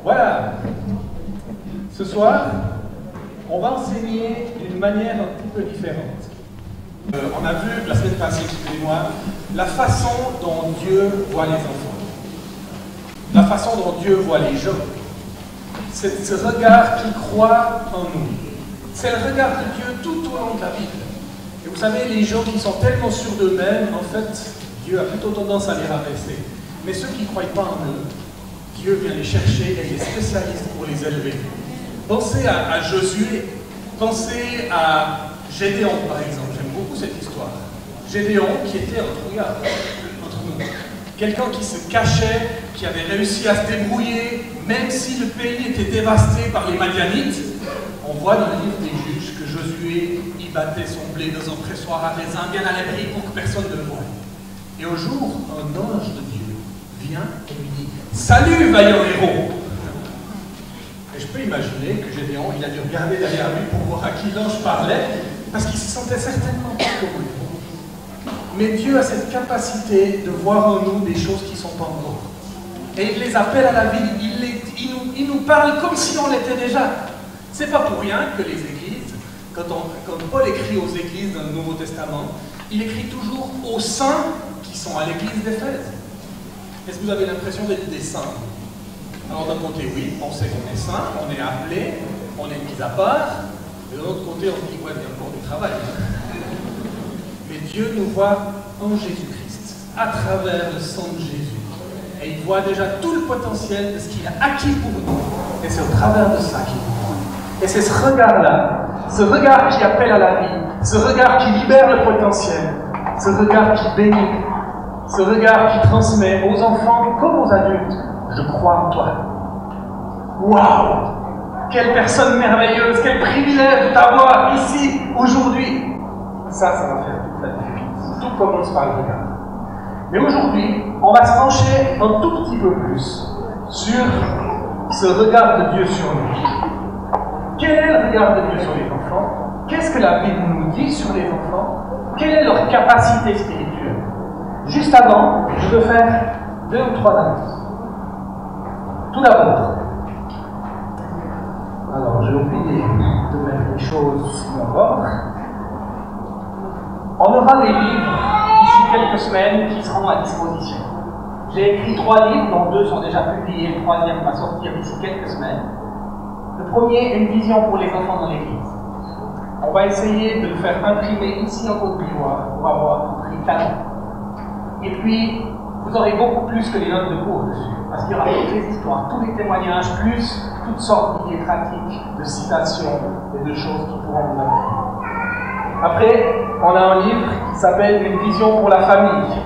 Voilà. Ce soir, on va enseigner d'une manière un petit peu différente. On a vu la semaine passée, excusez-moi, la façon dont Dieu voit les enfants. La façon dont Dieu voit les gens. C'est ce regard qui croit en nous. C'est le regard de Dieu tout au long de la Bible. Et vous savez, les gens qui sont tellement sûrs d'eux-mêmes, en fait, Dieu a plutôt tendance à les rabaisser. Mais ceux qui ne croient pas en eux, Dieu vient les chercher et il est spécialiste pour les élever. Pensez à Josué, pensez à Gédéon par exemple, j'aime beaucoup cette histoire. Gédéon qui était un trouillard entre nous. Quelqu'un qui se cachait, qui avait réussi à se débrouiller, même si le pays était dévasté par les Madianites. On voit dans le livre des Juges que Josué y battait son blé dans un pressoir à raisin bien à l'abri pour que personne ne le voie. Et au jour, un ange de Dieu vient et lui dit « Salut, vaillant héros !» Et je peux imaginer que Gédéon, il a dû regarder derrière lui pour voir à qui l'ange parlait, parce qu'il se sentait certainement pas comme lui. Mais Dieu a cette capacité de voir en nous des choses qui ne sont pas encore. Et il les appelle à la vie, il nous parle comme si on l'était déjà. C'est pas pour rien que les églises, quand Paul écrit aux églises dans le Nouveau Testament, il écrit toujours aux saints qui sont à l'église d'Éphèse. Est-ce que vous avez l'impression d'être des saints? Alors d'un côté, oui, on sait qu'on est saint, on est appelé, on est mis à part, et de l'autre côté, on se dit, ouais, il y a encore du travail. Mais Dieu nous voit en Jésus-Christ, à travers le sang de Jésus. Et il voit déjà tout le potentiel de ce qu'il a acquis pour nous. Et c'est au travers de ça qu'il nous voit. Et c'est ce regard-là, ce regard qui appelle à la vie, ce regard qui libère le potentiel, ce regard qui bénit, ce regard qui transmet aux enfants comme aux adultes. Je crois en toi. Waouh! Quelle personne merveilleuse, quel privilège de t'avoir ici, aujourd'hui. Ça va faire toute la différence. Tout commence par le regard. Mais aujourd'hui, on va se pencher un tout petit peu plus sur ce regard de Dieu sur nous. Quel est le regard de Dieu sur les enfants? Qu'est-ce que la Bible nous dit sur les enfants? Quelle est leur capacité spirituelle? Juste avant, je veux faire 2 ou 3 annonces. Tout d'abord, alors j'ai oublié de mettre les choses en ordre. On aura des livres d'ici quelques semaines qui seront à disposition. J'ai écrit 3 livres, dont 2 sont déjà publiés, le 3e va sortir d'ici quelques semaines. Le premier, une vision pour les enfants dans l'église. On va essayer de le faire imprimer ici en Côte d'Ivoire pour avoir un prix canon. Et puis, vous aurez beaucoup plus que les notes de cours dessus, parce qu'il y aura toutes les histoires, tous les témoignages, plus toutes sortes d'idées pratiques, de citations et de choses qui pourront vous aider. Après, on a un livre qui s'appelle Une vision pour la famille.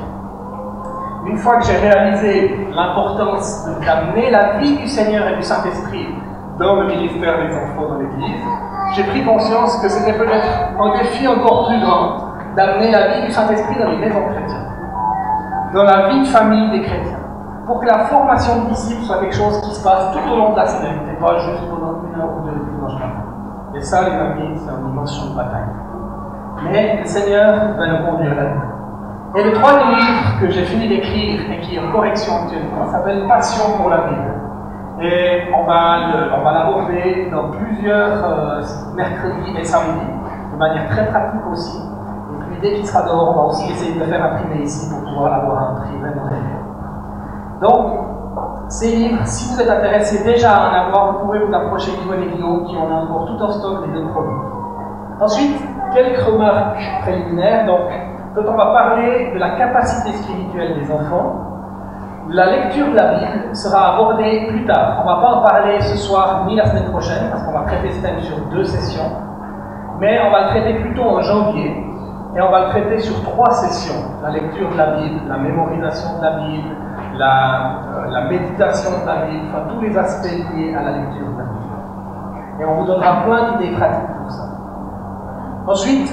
Une fois que j'ai réalisé l'importance d'amener la vie du Seigneur et du Saint-Esprit dans le ministère des enfants dans l'Église, j'ai pris conscience que c'était peut-être un défi encore plus grand d'amener la vie du Saint-Esprit dans les maisons chrétiennes, dans la vie de famille des chrétiens, pour que la formation de disciples soit quelque chose qui se passe tout au long de la semaine, et pas juste pendant 1 heure ou 2 dimanche matin. Et ça, les amis, c'est une dimension de bataille. Mais le Seigneur va nous conduire là-dedans. Et le 3e livre que j'ai fini d'écrire et qui est en correction actuellement s'appelle Passion pour la Bible. Et on va l'aborder dans plusieurs mercredis et samedis, de manière très pratique aussi. Et puis dès qu'il sera dehors, on va aussi essayer de le faire imprimer ici pour pouvoir l'avoir à un prix vraiment réel. Donc, ces livres, si vous êtes intéressé déjà à en avoir, vous pouvez vous approcher du Guillaume qui en a encore tout en stock des 2 premiers. Ensuite, quelques remarques préliminaires. Donc, quand on va parler de la capacité spirituelle des enfants, la lecture de la Bible sera abordée plus tard. On ne va pas en parler ce soir ni la semaine prochaine, parce qu'on va traiter ce thème sur 2 sessions, mais on va le traiter plutôt en janvier, et on va le traiter sur 3 sessions. La lecture de la Bible, la mémorisation de la Bible, la méditation de la Bible, enfin tous les aspects liés à la lecture de la Bible. Et on vous donnera plein d'idées pratiques pour ça. Ensuite,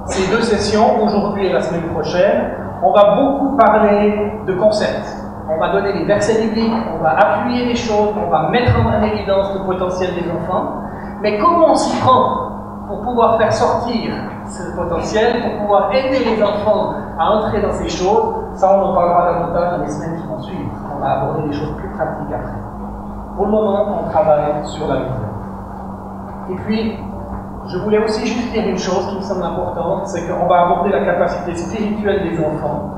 ces 2 sessions, aujourd'hui et la semaine prochaine, on va beaucoup parler de concepts. On va donner les versets bibliques, on va appuyer les choses, on va mettre en évidence le potentiel des enfants. Mais comment on s'y prend pour pouvoir faire sortir ce potentiel, pour pouvoir aider les enfants à entrer dans ces choses, ça on en parlera davantage dans les semaines qui vont suivre. On va aborder des choses plus pratiques après. Pour le moment, on travaille sur la vision. Et puis, je voulais aussi juste dire une chose qui me semble importante, c'est qu'on va aborder la capacité spirituelle des enfants,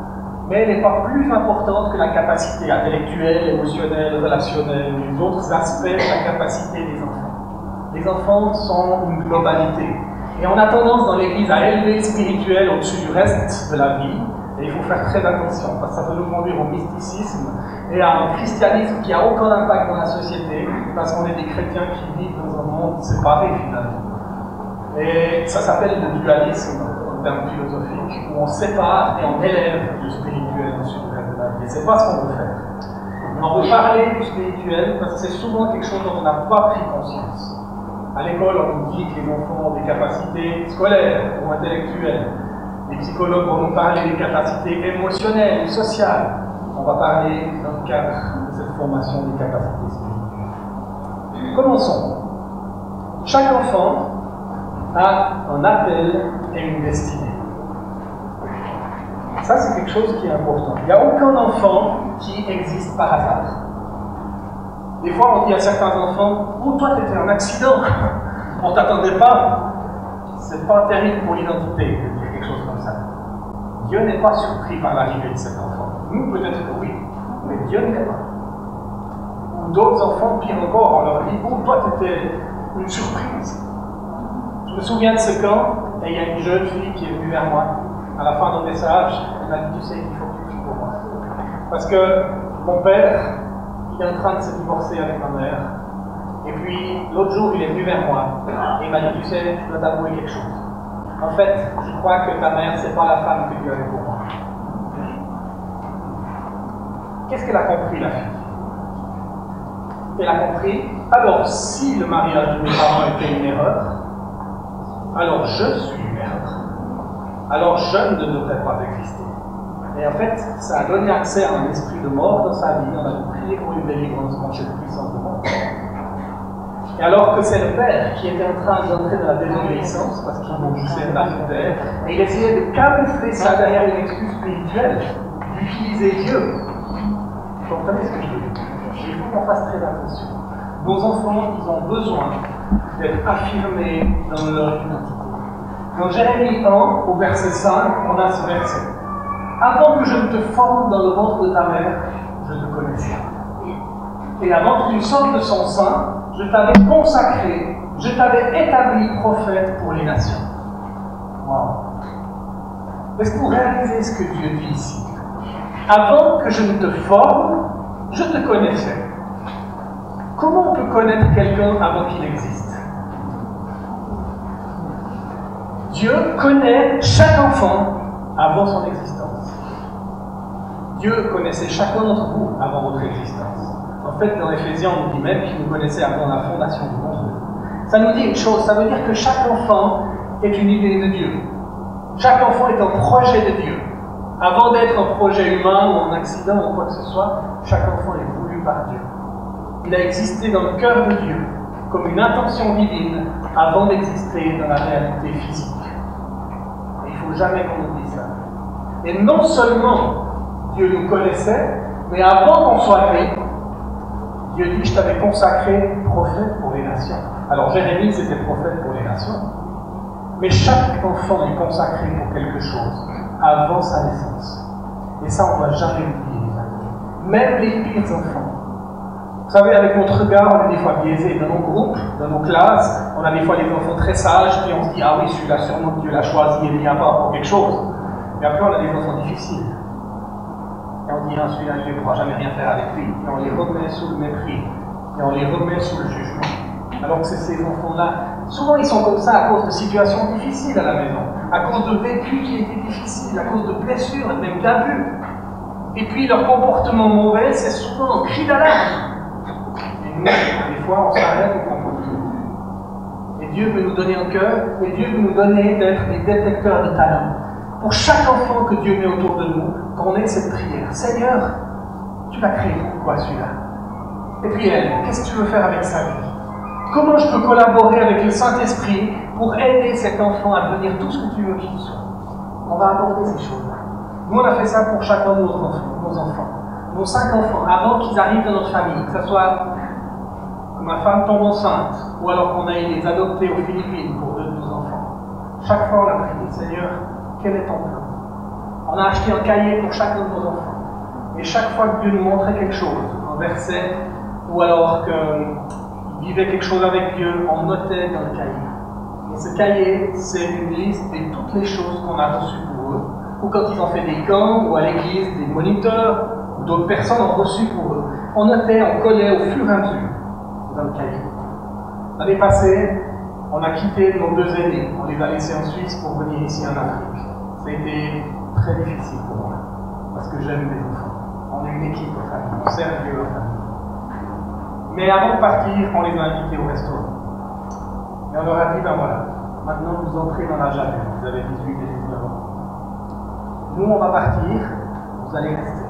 mais elle n'est pas plus importante que la capacité intellectuelle, émotionnelle, relationnelle, les autres aspects de la capacité des enfants. Les enfants sont une globalité. Et on a tendance dans l'Église à élever le spirituel au-dessus du reste de la vie, et il faut faire très attention, parce que ça peut nous conduire au mysticisme et à un christianisme qui n'a aucun impact dans la société, parce qu'on est des chrétiens qui vivent dans un monde séparé finalement. Et ça s'appelle le dualisme, en termes philosophiques, où on sépare et on élève le spirituel au-dessus du reste de la vie. Et c'est pas ce qu'on veut faire. On veut parler du spirituel parce que c'est souvent quelque chose dont on n'a pas pris conscience. À l'école, on nous dit que les enfants ont des capacités scolaires ou intellectuelles. Les psychologues vont nous parler des capacités émotionnelles ou sociales. On va parler dans le cadre de cette formation des capacités spirituelles. Commençons. Chaque enfant a un appel et une destinée. Ça, c'est quelque chose qui est important. Il n'y a aucun enfant qui existe par hasard. Des fois, on dit à certains enfants, « Oh, toi, tu étais un accident, on ne t'attendait pas. » C'est pas terrible pour l'identité de dire quelque chose comme ça. Dieu n'est pas surpris par l'arrivée de cet enfant. Nous, peut-être que oui, mais Dieu ne l'est pas. Ou d'autres enfants, pire encore, on leur dit, « Oh, toi, tu étais une surprise. » Je me souviens de ce camp, et il y a une jeune fille qui est venue vers moi. À la fin d'un message, elle m'a dit, tu sais, il faut que tu pries pour moi. Parce que mon père, il est en train de se divorcer avec ma mère. Et puis, l'autre jour, il est venu vers moi. Et il m'a dit, tu sais, je dois t'avouer quelque chose. En fait, je crois que ta mère, c'est pas la femme que Dieu avait pour moi. Qu'est-ce qu'elle a compris, la fille? Elle a compris, alors si le mariage de mes parents était une erreur, alors je suis une erreur. Alors je ne devrais pas exister. Et en fait, ça a donné accès à un esprit de mort dans sa vie. On a prié pour une délivrance contre cette puissance de mort. Et alors que c'est le père qui était en train d'entrer dans la désobéissance, parce qu'il maudissait la terre, et il essayait de camoufler ça derrière une excuse spirituelle, d'utiliser Dieu. Vous comprenez ce que je veux dire? Il faut qu'on fasse très attention. Nos enfants, ils ont besoin d'être affirmés dans leur identité. Dans Jérémie 1, au verset 5, on a ce verset. Avant que je ne te forme dans le ventre de ta mère, je te connaissais. Et avant que tu sortes de son sein, je t'avais consacré, je t'avais établi prophète pour les nations. Wow. Est-ce que vous réalisez ce que Dieu dit ici? Avant que je ne te forme, je te connaissais. Comment on peut connaître quelqu'un avant qu'il existe? Dieu connaît chaque enfant avant son existence. Dieu connaissait chacun d'entre vous avant votre existence. En fait, dans Éphésiens, on nous dit même qu'il nous connaissait avant la fondation du monde. Ça nous dit une chose, ça veut dire que chaque enfant est une idée de Dieu. Chaque enfant est un projet de Dieu. Avant d'être un projet humain ou un accident ou quoi que ce soit, chaque enfant est voulu par Dieu. Il a existé dans le cœur de Dieu, comme une intention divine, avant d'exister dans la réalité physique. Et il ne faut jamais qu'on oublie ça. Et non seulement Dieu nous connaissait, mais avant qu'on soit né, Dieu dit, je t'avais consacré prophète pour les nations. Alors Jérémie, c'était prophète pour les nations. Mais chaque enfant est consacré pour quelque chose, avant sa naissance. Et ça, on ne va jamais oublier, les amis. Même les pires enfants. Vous savez, avec notre regard, on est des fois biaisés. Dans nos groupes, dans nos classes, on a des fois des enfants très sages, puis on se dit, ah oui, celui-là, sûrement Dieu l'a choisi et bien pas pour quelque chose. Mais après, on a des enfants difficiles. Et on dit, ah, celui-là, Dieu ne pourra jamais rien faire avec lui. Et on les remet sous le mépris. Et on les remet sous le jugement. Alors que c'est ces enfants-là, souvent ils sont comme ça à cause de situations difficiles à la maison, à cause de vécus qui étaient difficiles, à cause de blessures, même d'abus. Et puis leur comportement mauvais, c'est souvent un cri d'alarme. Et nous, des fois, on s'arrête et on continue. Et Dieu veut nous donner un cœur, et Dieu veut nous donner d'être des détecteurs de talent. Pour chaque enfant que Dieu met autour de nous, qu'on ait cette prière. Seigneur, tu l'as créé pourquoi celui-là? Et puis elle, qu'est-ce que tu veux faire avec sa vie? Comment je peux collaborer avec le Saint-Esprit pour aider cet enfant à devenir tout ce que tu veux qu'il soit? On va aborder ces choses-là. Nous, on a fait ça pour chacun de nos enfants. Nos 5 enfants, avant qu'ils arrivent dans notre famille, que ce soit ma femme tombe enceinte, ou alors qu'on aille les adopter aux Philippines pour 2 de nos enfants, chaque fois on a prié, Seigneur, quel est ton plan? On a acheté un cahier pour chacun de nos enfants. Et chaque fois que Dieu nous montrait quelque chose, un verset, ou alors qu'il vivait quelque chose avec Dieu, on notait dans le cahier. Et ce cahier, c'est une liste de toutes les choses qu'on a reçues pour eux, ou quand ils ont fait des camps, ou à l'église, des moniteurs, ou d'autres personnes ont reçu pour eux. On notait, on collait au fur et à mesure dans le cahier. L'année passée, on a quitté nos 2 aînés, on les a laissés en Suisse pour venir ici en Afrique. Ça a été très difficile pour moi, parce que j'aime les enfants. On est une équipe aux familles, on sert Dieu aux familles. Mais avant de partir, on les a invités au restaurant. Et on leur a dit, ben voilà, maintenant vous entrez dans l'âge adulte, vous avez 18 et 19 ans. Nous, on va partir, vous allez rester.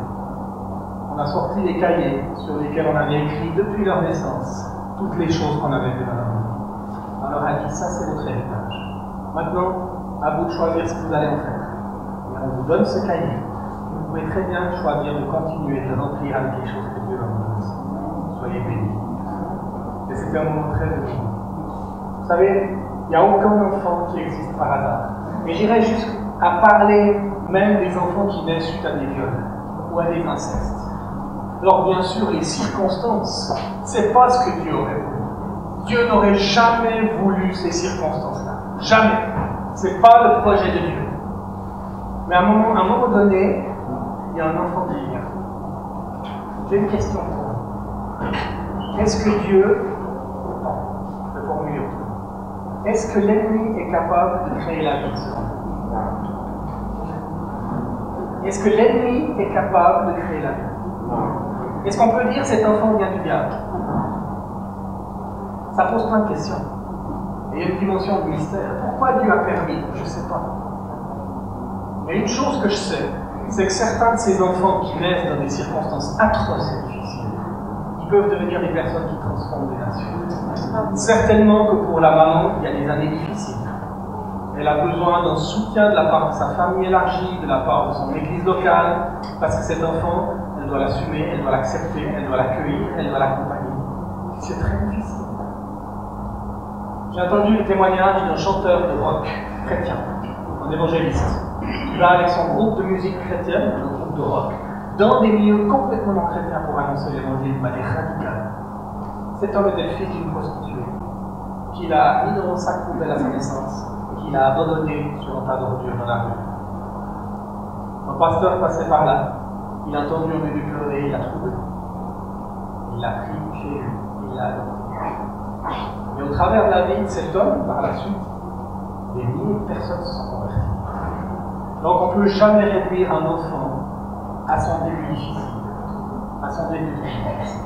On a sorti les cahiers sur lesquels on avait écrit depuis leur naissance toutes les choses qu'on avait vues dans leur vie. On leur a dit, ça c'est votre héritage. Maintenant, à vous de choisir ce que vous allez en faire. Et on vous donne ce cahier. Vous pouvez très bien choisir de continuer de remplir avec les choses que Dieu vous donne. Soyez bénis. Et c'était un moment très heureux. Vous savez, il n'y a aucun enfant qui existe par hasard. Mais j'irais jusqu'à parler même des enfants qui naissent suite à des viols ou à des incestes. Alors bien sûr, les circonstances, c'est pas ce que Dieu aurait voulu. Dieu n'aurait jamais voulu ces circonstances-là. Jamais. C'est pas le projet de Dieu. Mais à un moment donné, il y a un enfant qui vient. J'ai une question pour vous. Est-ce que Dieu, je vais formuler autrement, est-ce que l'ennemi est capable de créer la vie selon vous? Est-ce que l'ennemi est capable de créer la vie? Est-ce qu'on peut dire cet enfant vient du diable? Ça pose plein de questions. Et il y a une dimension de mystère. Pourquoi Dieu a permis? Je ne sais pas. Mais une chose que je sais, c'est que certains de ces enfants qui naissent dans des circonstances atroces et difficiles, ils peuvent devenir des personnes qui transforment des nations. Certainement que pour la maman, il y a des années difficiles. Elle a besoin d'un soutien de la part de sa famille élargie, de la part de son église locale, parce que cet enfant, elle doit l'assumer, elle doit l'accepter, elle doit l'accueillir, elle doit l'accompagner. C'est très difficile. J'ai entendu le témoignage d'un chanteur de rock chrétien, un évangéliste, qui va avec son groupe de musique chrétienne, un groupe de rock, dans des milieux complètement non chrétiens pour annoncer l'évangile de manière radicale. Cet homme était le fils d'une prostituée, qu'il a mis dans un sac poubelle à sa naissance, et qu'il a abandonné sur un tas d'ordures dans la rue. Un pasteur passait par là, il a entendu un bébé pleurer, il l'a trouvé. Il l'a pris chez lui, il l'a adopté. Mais au travers de la vie de cet homme, par la suite, des milliers de personnes se sont converties. Donc on ne peut jamais réduire un enfant à son début difficile, à son début difficile.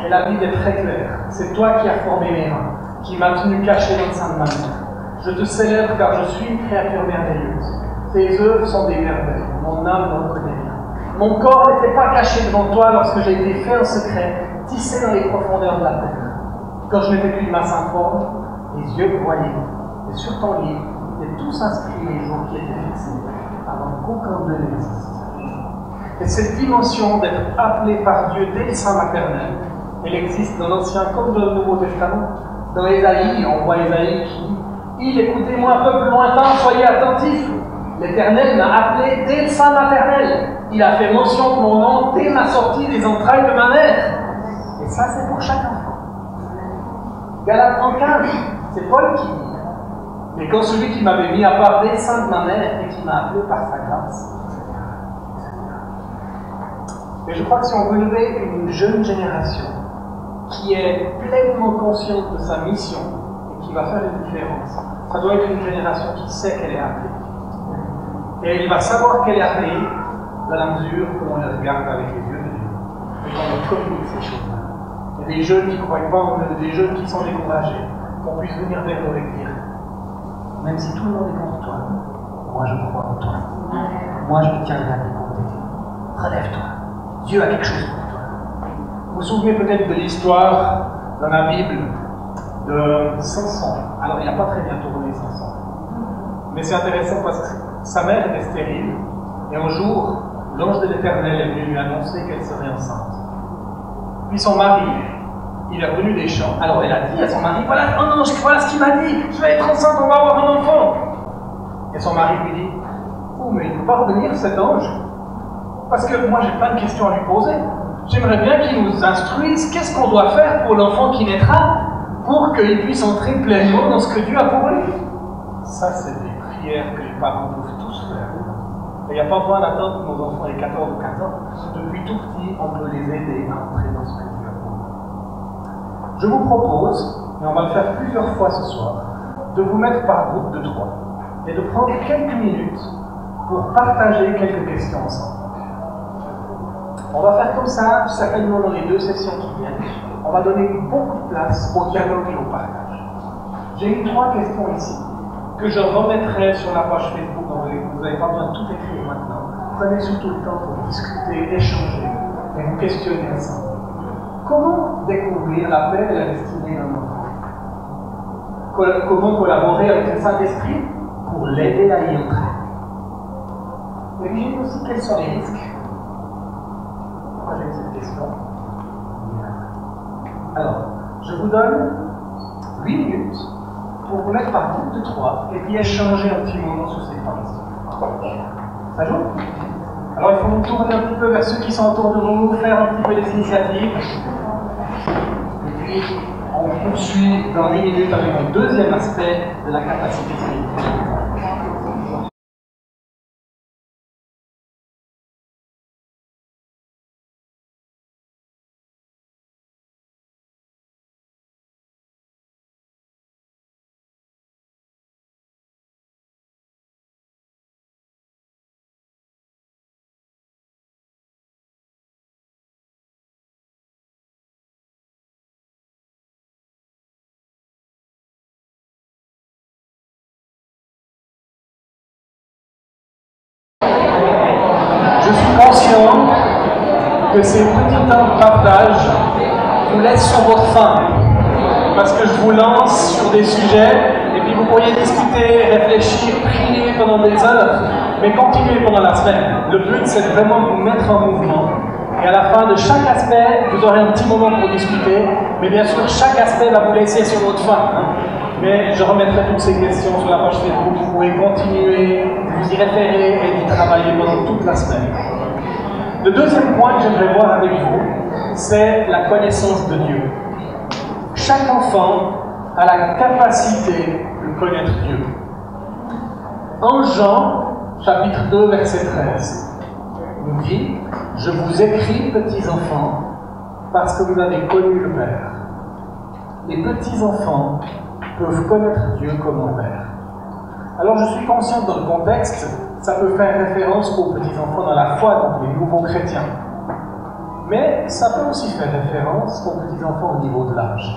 Et la Bible est très claire. C'est toi qui as formé mes reins, qui m'as tenu caché dans le sein de ma mère. Je te célèbre car je suis une créature merveilleuse. Tes œuvres sont des merveilles. Mon âme ne reconnaît rien. Mon corps n'était pas caché devant toi lorsque j'ai été fait en secret, tissé dans les profondeurs de la terre. Quand je n'étais plus de ma symphonie, les yeux me voyaient. Et sur ton livre, étaient tous inscrits les jours qui étaient fixés, avant qu'aucun d'eux n'existe. Et cette dimension d'être appelé par Dieu dès le sein maternel, elle existe dans l'Ancien comme dans le Nouveau Testament. Dans Ésaïe, on voit Ésaïe qui dit « Il, écoutez-moi, peuple lointain, soyez attentifs. L'Éternel m'a appelé dès le sein maternel. Il a fait mention de mon nom dès ma sortie des entrailles de ma mère. » Et ça, c'est pour chaque enfant. Galates 35, c'est Paul qui dit « Mais quand celui qui m'avait mis à part dès le sein de ma mère et qui m'a appelé par sa grâce. » Mais je crois que si on veut lever une jeune génération qui est pleinement consciente de sa mission et qui va faire une différence, ça doit être une génération qui sait qu'elle est appelée. Et elle va savoir qu'elle est appelée dans la mesure où on la regarde avec les yeux de Dieu et qu'on leur communique ces choses-là. Il y a des jeunes qui ne croient pas en eux, des jeunes qui sont découragés, qu'on puisse venir vers eux et dire même si tout le monde est contre toi, moi je crois en toi. Moi je te tiendrai à tes côtés. Relève-toi. Dieu a quelque chose pour toi. Vous vous souvenez peut-être de l'histoire dans la Bible de Samson. Alors il n'a pas très bien tourné Samson. Mais c'est intéressant parce que sa mère était stérile. Et un jour, l'ange de l'Éternel est venu lui annoncer qu'elle serait enceinte. Puis son mari, il est revenu des champs. Alors elle a dit à son mari, voilà, oh non, voilà ce qu'il m'a dit, je vais être enceinte, on va avoir un enfant. Et son mari lui dit, oh mais il ne peut pas revenir cet ange. Parce que moi j'ai plein de questions à lui poser. J'aimerais bien qu'il nous instruise qu'est-ce qu'on doit faire pour l'enfant qui naîtra, pour qu'il puisse entrer pleinement dans ce que Dieu a pour lui. Ça, c'est des prières que les parents doivent tous faire. Et il n'y a pas besoin d'attendre que nos enfants aient 14 ou 15 ans. Depuis tout petit, on peut les aider à entrer dans ce que Dieu a pour eux. Je vous propose, et on va le faire plusieurs fois ce soir, de vous mettre par groupe de 3 et de prendre quelques minutes pour partager quelques questions ensemble. On va faire comme ça, certainement dans les 2 sessions qui viennent. On va donner beaucoup de place au dialogue et au partage. J'ai eu 3 questions ici que je remettrai sur la page Facebook. Vous n'avez pas besoin de tout écrire maintenant. Prenez surtout le temps pour discuter, échanger et vous questionner ensemble. Comment découvrir la paix et la destinée d'un enfant? Comment collaborer avec le Saint-Esprit pour l'aider à y entrer? Et puis j'ai aussi quels sont les risques. Pourquoi j'ai cette question? Alors, je vous donne 8 minutes pour vous mettre par groupe de 3 et puis échanger un petit moment sur ces 3 questions. Ça joue? Alors il faut vous tourner un petit peu vers ceux qui sont autour de vous, faire un petit peu des initiatives. Et puis on poursuit dans 10 minutes avec un deuxième aspect de la capacité spirituelle. Je suis conscient que ces petits temps de partage vous laissent sur votre faim, parce que je vous lance sur des sujets, et puis vous pourriez discuter, réfléchir, prier pendant des heures, mais continuez pendant la semaine. Le but, c'est vraiment de vous mettre en mouvement, et à la fin de chaque aspect, vous aurez un petit moment pour discuter, mais bien sûr, chaque aspect va vous laisser sur votre faim. Mais je remettrai toutes ces questions sur la page Facebook. Vous pouvez continuer, vous y référer et y travailler pendant toute la semaine. Le deuxième point que j'aimerais voir avec vous, c'est la connaissance de Dieu. Chaque enfant a la capacité de connaître Dieu. En Jean, chapitre 2, verset 13, nous dit « Je vous écris, petits enfants, parce que vous avez connu le Père. Les petits enfants peuvent connaître Dieu comme mon Père. » Alors je suis conscient que dans le contexte, ça peut faire référence aux petits-enfants dans la foi, donc les nouveaux chrétiens. Mais ça peut aussi faire référence aux petits-enfants au niveau de l'âge.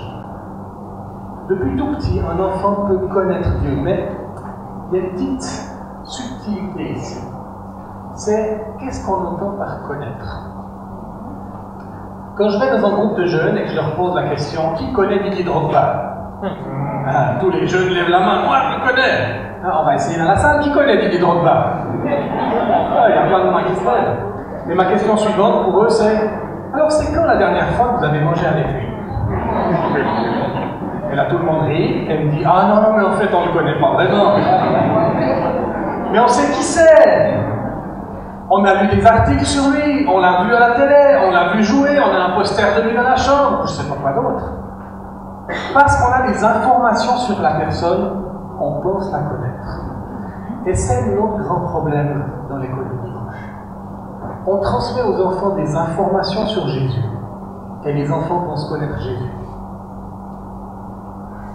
Depuis tout petit, un enfant peut connaître Dieu, mais il y a une petite subtilité ici. C'est qu'est-ce qu'on entend par connaître? Quand je vais dans un groupe de jeunes et que je leur pose la question « Qui connaît Didier Drogba ?» Tous les jeunes lèvent la main, moi je le connais. On va essayer dans la salle, qui connaît Didier Drogba? Il y a plein de mains qui se lèvent. Mais ma question suivante pour eux c'est, alors c'est quand la dernière fois que vous avez mangé avec lui? Et là tout le monde rit, et me dit, ah non, mais en fait on ne le connaît pas vraiment. Mais on sait qui c'est. On a lu des articles sur lui, on l'a vu à la télé, on l'a vu jouer, on a un poster de lui dans la chambre, je ne sais pas quoi d'autre. Parce qu'on a des informations sur la personne, on pense la connaître. Et c'est notre grand problème dans l'école du dimanche. On transmet aux enfants des informations sur Jésus. Et les enfants pensent connaître Jésus.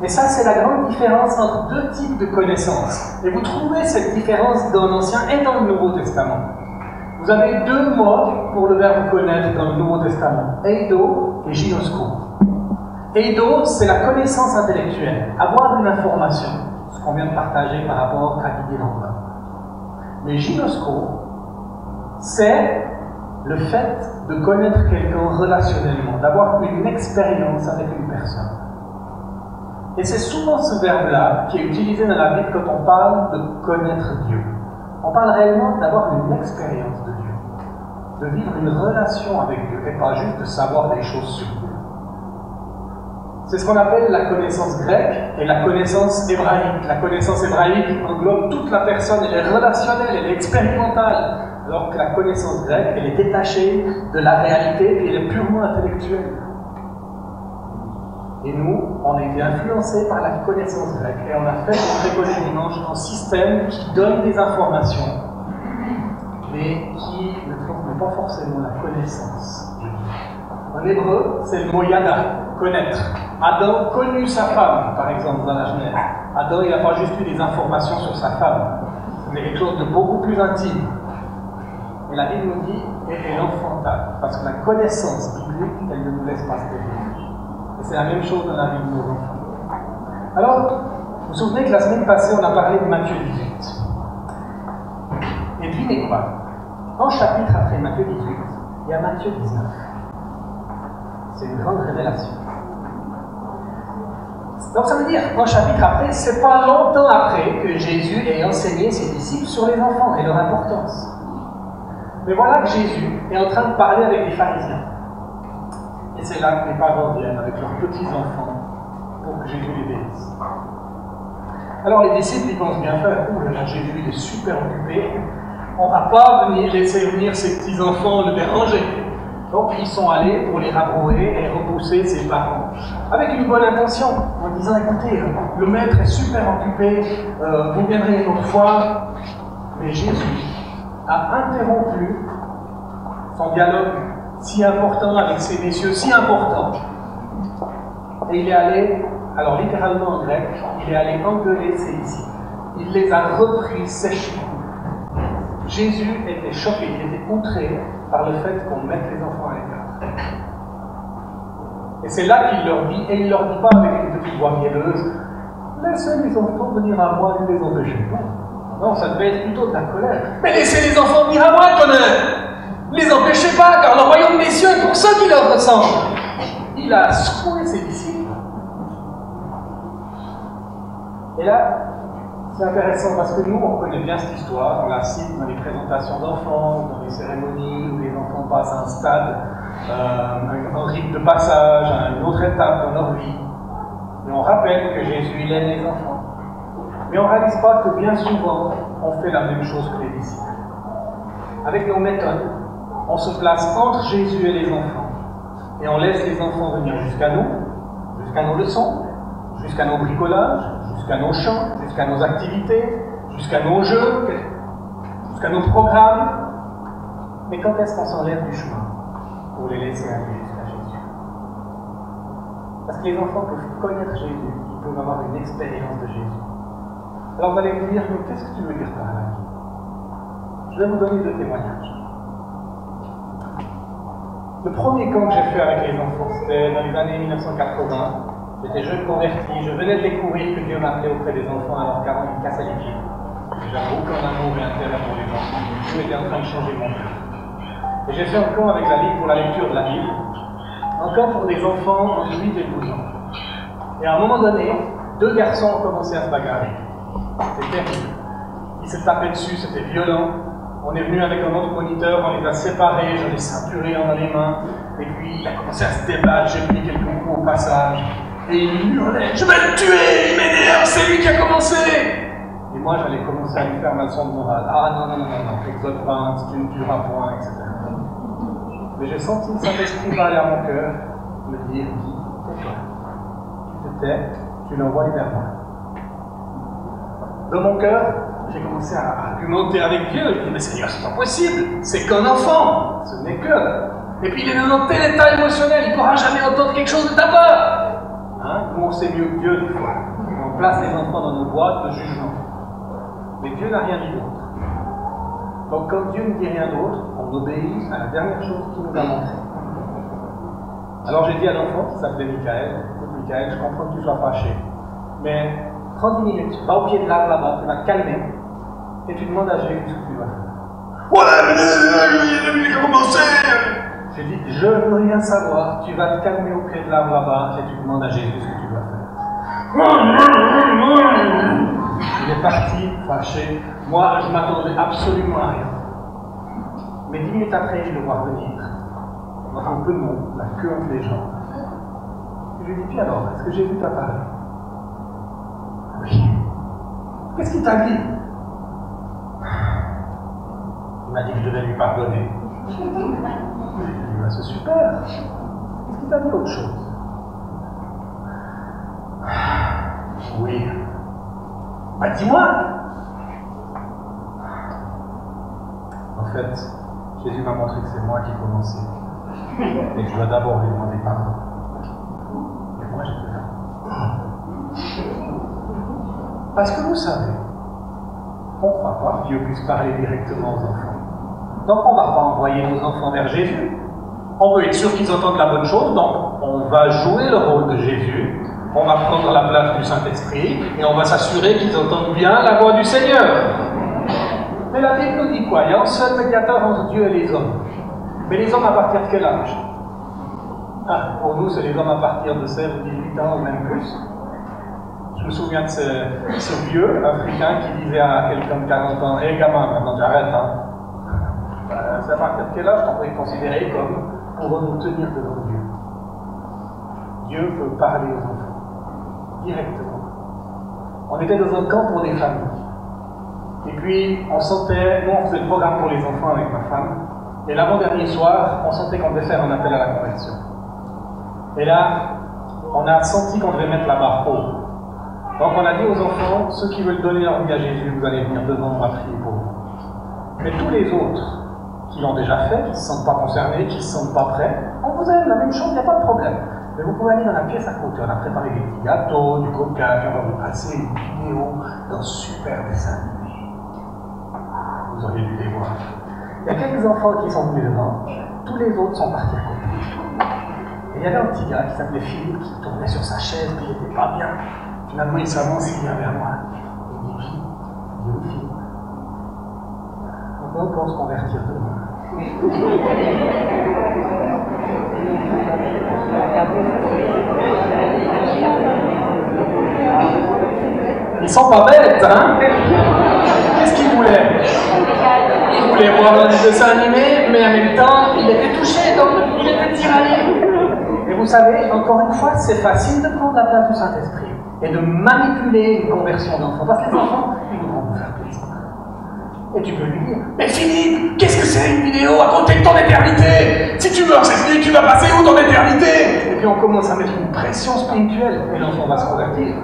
Et ça, c'est la grande différence entre deux types de connaissances. Et vous trouvez cette différence dans l'Ancien et dans le Nouveau Testament. Vous avez deux mots pour le verbe connaître dans le Nouveau Testament. Eido et ginosko. Eido, c'est la connaissance intellectuelle. Avoir une information. Ce qu'on vient de partager par rapport à Didier Drogba. Mais ginosko, c'est le fait de connaître quelqu'un relationnellement, d'avoir une expérience avec une personne. Et c'est souvent ce verbe-là qui est utilisé dans la Bible quand on parle de connaître Dieu. On parle réellement d'avoir une expérience de Dieu, de vivre une relation avec Dieu, et pas juste de savoir des choses sur Dieu. C'est ce qu'on appelle la connaissance grecque et la connaissance hébraïque. La connaissance hébraïque englobe toute la personne, elle est relationnelle, elle est expérimentale, alors que la connaissance grecque, elle est détachée de la réalité et elle est purement intellectuelle. Et nous, on a été influencés par la connaissance grecque et on a fait notre école du dimanche un système qui donne des informations, mais qui ne transmet pas forcément la connaissance. En hébreu, c'est le mot yada, connaître. Adam connut sa femme, par exemple, dans la Genèse. Adam, il n'a pas juste eu des informations sur sa femme, mais quelque chose de beaucoup plus intime. Et la Bible nous dit, et l'enfantal, parce que la connaissance biblique, elle ne nous laisse pas se développer. Et c'est la même chose dans la vie de nos enfants. Alors, vous vous souvenez que la semaine passée, on a parlé de Matthieu 18. Et devinez quoi? Un chapitre après Matthieu 18, il y a Matthieu 19. C'est une grande révélation. Donc ça veut dire, un chapitre après, c'est pas longtemps après que Jésus ait enseigné ses disciples sur les enfants et leur importance. Mais voilà que Jésus est en train de parler avec les pharisiens. Et c'est là que les parents viennent avec leurs petits-enfants pour que Jésus les bénisse. Alors les disciples, ils pensent bien faire. Oh là, Jésus, il est super occupé. On ne va pas laisser venir ses petits-enfants le déranger. Donc ils sont allés pour les rabrouer et repousser ses parents. Avec une bonne intention, en disant, écoutez, le maître est super occupé, vous viendrez une autre fois. Mais Jésus a interrompu son dialogue si important avec ces messieurs, si importants. Et il est allé, alors littéralement en grec, il est allé engueuler ses disciples. Il les a repris sèchement. Jésus était choqué, il était outré par le fait qu'on mette les enfants à l'écart. Et c'est là qu'il leur dit, et il ne leur dit pas avec une petite voix mielleuse, laissez les enfants venir à moi, ne les empêchez pas. Non, ça devait être plutôt de la colère. Mais laissez les enfants venir à moi, tonnerre! Ne les empêchez pas, car le royaume des cieux est pour ceux qui leur ressemblent. Il a secoué ses disciples. Et là, c'est intéressant parce que nous, on connaît bien cette histoire, on la cite dans les présentations d'enfants, dans les cérémonies où les enfants passent à un stade, un rite de passage, à une autre étape dans leur vie. Et on rappelle que Jésus, il aime les enfants. Mais on ne réalise pas que bien souvent, on fait la même chose que les disciples. Avec nos méthodes, on se place entre Jésus et les enfants. Et on laisse les enfants venir jusqu'à nous, jusqu'à nos leçons, jusqu'à nos bricolages, jusqu'à nos chants, jusqu'à nos activités, jusqu'à nos jeux, jusqu'à nos programmes. Mais quand est-ce qu'on s'enlève du chemin pour les laisser aller jusqu'à Jésus? Parce que les enfants peuvent connaître Jésus, ils peuvent avoir une expérience de Jésus. Alors vous allez me dire, mais qu'est-ce que tu veux dire par là? Je vais vous donner 2 témoignages. Le premier camp que j'ai fait avec les enfants, c'était dans les années 1980. J'étais jeune converti, je venais de découvrir que Dieu m'appelait auprès des enfants alors qu'avant il me cassait les pieds. J'avais aucun amour et intérêt pour les enfants. Dieu était en train de changer mon cœur. Et j'ai fait un camp avec la Ligue pour la lecture de la Bible, un camp pour des enfants entre 8 et 12 ans. Et à un moment donné, 2 garçons ont commencé à se bagarrer. C'était terrible. Ils se tapaient dessus, c'était violent. On est venu avec un autre moniteur, on les a séparés, j'en ai ceinturé un dans les mains. Et puis il a commencé à se débattre, j'ai pris quelques coups au passage. Et il hurlait, je vais le tuer, il m'énerve, c'est lui qui a commencé. Et moi j'allais commencer à lui faire ma leçon de morale. Ah non, exode pas, si tu ne tueras point, etc. Mais j'ai senti le Saint-Esprit parler à mon cœur, me dire, tais-toi, tu te tais, tu l'envoies vers moi. Dans mon cœur, j'ai commencé à argumenter avec Dieu. Je dis, mais Seigneur, c'est pas possible, c'est qu'un enfant, ce n'est que. Et puis il est dans un tel état émotionnel, il ne pourra jamais entendre quelque chose de ta part. Hein? Nous, on sait mieux que Dieu, des fois. On place les enfants dans nos boîtes de jugement. Mais Dieu n'a rien dit d'autre. Donc, quand Dieu ne dit rien d'autre, on obéit à la dernière chose qu'il nous a montrée. Alors, j'ai dit à l'enfant, qui s'appelait Michael, écoute, Michael, je comprends que tu sois fâché, mais 30 minutes, va au pied de l'arbre là-bas, tu vas te calmer, et tu demandes à Jésus ce que tu vas faire. Ouais, mais il a commencé. J'ai dit, je ne veux rien savoir, tu vas te calmer au pied de l'arbre là-bas, et tu demandes à Jésus ce que tu dois faire. Il est parti, fâché. Moi, je ne m'attendais absolument à rien. Mais 10 minutes après, je le vois revenir. Dans un peu de monde, la queue entre les jambes. Je lui dis, puis alors, est-ce que Jésus t'a parlé? Oui. Qu'est-ce qu'il t'a dit? Il m'a dit que je devais lui pardonner. Je lui ai dit, bah, c'est super. Est-ce qu'il t'a dit autre chose? Oui. Bah dis-moi. En fait, Jésus m'a montré que c'est moi qui ai commencé. Et que je dois d'abord lui demander pardon. Et moi j'étais là. Parce que vous savez, on ne croit pas que Dieu puisse parler directement aux enfants. Donc on ne va pas envoyer nos enfants vers Jésus. On veut être sûr qu'ils entendent la bonne chose, donc on va jouer le rôle de Jésus. On va prendre la place du Saint-Esprit et on va s'assurer qu'ils entendent bien la voix du Seigneur. Mais la Bible nous dit quoi? Il y a un seul médiateur entre Dieu et les hommes. Mais les hommes à partir de quel âge? Pour nous, c'est les hommes à partir de 16 ou 18 ans ou même plus. Je me souviens de ce vieux africain qui disait à quelqu'un de 40 ans, hé gamin, maintenant j'arrête. C'est à partir de quel âge qu'on peut être considéré comme pour nous tenir devant Dieu? Dieu peut parler aux enfants. Directement. On était dans un camp pour des familles. Et puis, on sentait, nous on faisait le programme pour les enfants avec ma femme, et l'avant-dernier soir, on sentait qu'on devait faire un appel à la conversion. Et là, on a senti qu'on devait mettre la barre haut. Donc on a dit aux enfants, ceux qui veulent donner leur vie à Jésus, vous allez venir devant, on va prier pour vous. Mais tous les autres, qui l'ont déjà fait, qui ne se sentent pas concernés, qui ne se sentent pas prêts, on vous aime, la même chose, il n'y a pas de problème. Mais vous pouvez aller dans la pièce à côté, on a préparé des petits gâteaux, du coca, puis on va vous passer une vidéo d'un super dessin animé. Vous auriez dû les voir. Il y a quelques enfants qui sont venus devant, tous les autres sont partis à côté. Et il y avait un petit gars qui s'appelait Philippe, qui tournait sur sa chaise, puis il n'était pas bien. Finalement, il s'avance, il vient vers moi. Il dit, Philippe, on peut se convertir demain. Ils sont pas bêtes, hein? Qu'est-ce qu'ils voulaient? Ils voulaient voir un dessin animé, mais en même temps, il était touché, donc il était tiraillé. Et vous savez, encore une fois, c'est facile de prendre la place du Saint-Esprit et de manipuler une conversion d'enfants. Parce que les enfants, ils vont vous faire plaisir. Et tu peux lui dire, mais Philippe, qu'est-ce que c'est une vidéo à côté de ton éternité? Si tu meurs cette nuit, tu vas passer où ton éternité? Et puis on commence à mettre une pression spirituelle, et l'enfant va se convertir.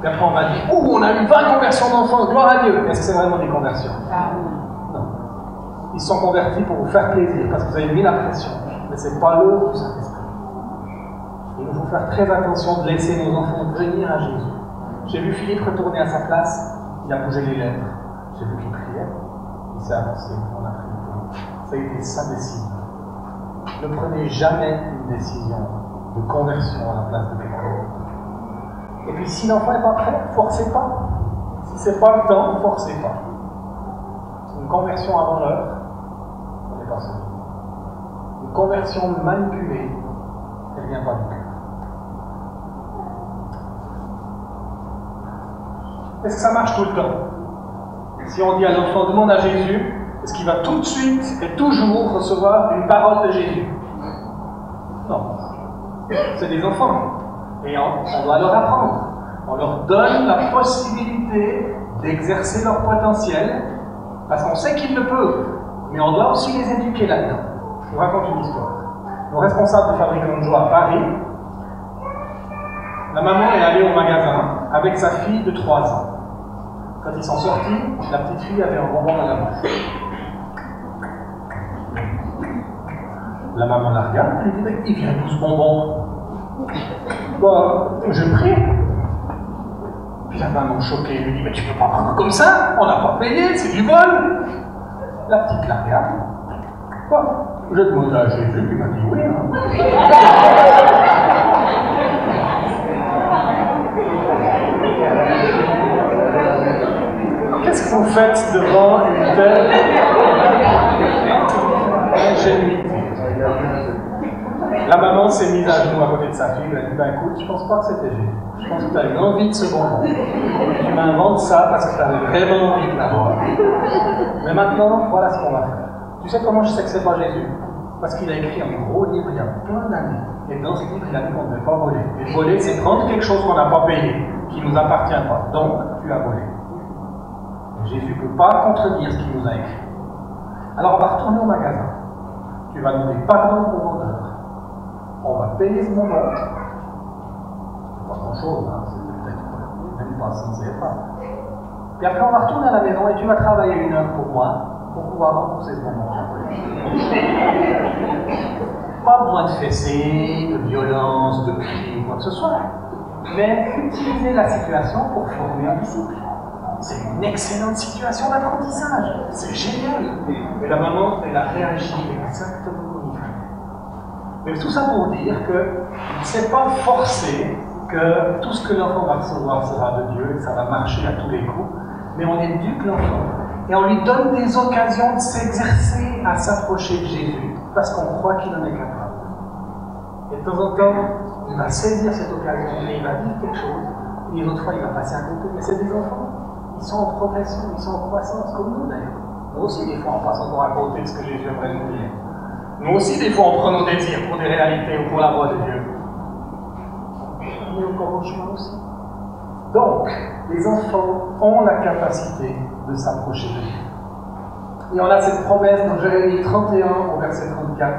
Et après on va dire, on a eu 20 conversions d'enfants, gloire à Dieu. Est-ce que c'est vraiment des conversions? Non. Ils se sont convertis pour vous faire plaisir, parce que vous avez mis la pression. Mais ce n'est pas l'œuvre du Saint-Esprit. Il nous faut faire très attention de laisser nos enfants venir à Jésus. J'ai vu Philippe retourner à sa place, il a bougé les lèvres. J'ai vu qu'il priait, il s'est avancé, on a prié pour lui. Ça a été sa décision. Ne prenez jamais une décision de conversion à la place de quelqu'un d'autre. Et puis si l'enfant n'est pas prêt, forcez pas. Si ce n'est pas le temps, forcez pas. Une conversion avant l'heure, on n'est pas sauvé. Une conversion manipulée, elle ne vient pas du cœur. Est-ce que ça marche tout le temps? Si on dit à l'enfant, demande à Jésus, est-ce qu'il va tout de suite et toujours recevoir une parole de Jésus? Non. C'est des enfants. Et on doit leur apprendre. On leur donne la possibilité d'exercer leur potentiel, parce qu'on sait qu'ils le peuvent. Mais on doit aussi les éduquer là-dedans. Je vous raconte une histoire. Le responsable de fabricant de joie à Paris, la maman est allée au magasin avec sa fille de 3 ans. Quand ils sont sortis, la petite fille avait un bonbon dans la bouche. La maman la regarde, elle lui dit, mais il vient d'où ce bonbon? Bah, je prie. Puis la maman choquée lui dit, mais tu peux pas prendre comme ça, on n'a pas payé, c'est du vol. La petite la regarde. Quoi? Je demandé à Jésus, il m'a dit oui. Qu'est-ce que vous faites devant une telle ingénuité? La maman s'est mise à genoux à côté de sa fille, elle a dit, ben écoute, je pense pas que c'était Jésus. Je pense que tu as eu envie de ce bonbon. Tu m'inventes ça parce que tu avais vraiment envie de l'avoir. Mais maintenant, voilà ce qu'on va faire. Tu sais comment je sais que c'est pas Jésus? Parce qu'il a écrit un gros livre il y a plein d'années. Et dans ce livre, il a dit qu'on ne devait pas voler. Et voler, c'est prendre quelque chose qu'on n'a pas payé, qui ne nous appartient pas. Donc, tu as volé. Et Jésus ne peut pas contredire ce qu'il nous a écrit. Alors, on va retourner au magasin. Tu vas demander pardon au vendeur. On va payer ce moment. C'est pas grand-chose, hein. C'est peut-être même pas 100 CFA. Puis après, on va retourner à la maison et tu vas travailler 1 heure pour moi, pour pouvoir rembourser ce moment. Pas besoin de fessées, de violence, de cris, quoi que ce soit. Mais utiliser la situation pour former un disciple. C'est une excellente situation d'apprentissage. C'est génial. Et la maman, elle a réagi exactement comme il fallait. Mais tout ça pour dire que c'est pas forcé que tout ce que l'enfant va recevoir sera de Dieu et que ça va marcher à tous les coups. Mais on éduque l'enfant et on lui donne des occasions de s'exercer à s'approcher de Jésus parce qu'on croit qu'il en est capable. Et de temps en temps, il va saisir cette occasion et il va vivre quelque chose. Et une autre fois, il va passer à côté. Mais c'est des enfants. Ils sont en progression, ils sont en croissance, comme nous d'ailleurs. Nous aussi, des fois, on passe encore à côté de ce que Jésus aimerait nous dire. Nous aussi, des fois, on prend nos désirs pour des réalités ou pour la voix de Dieu. On est encore au chemin aussi. Donc, les enfants ont la capacité de s'approcher de Dieu. Et on a cette promesse dans Jérémie 31 au verset 34.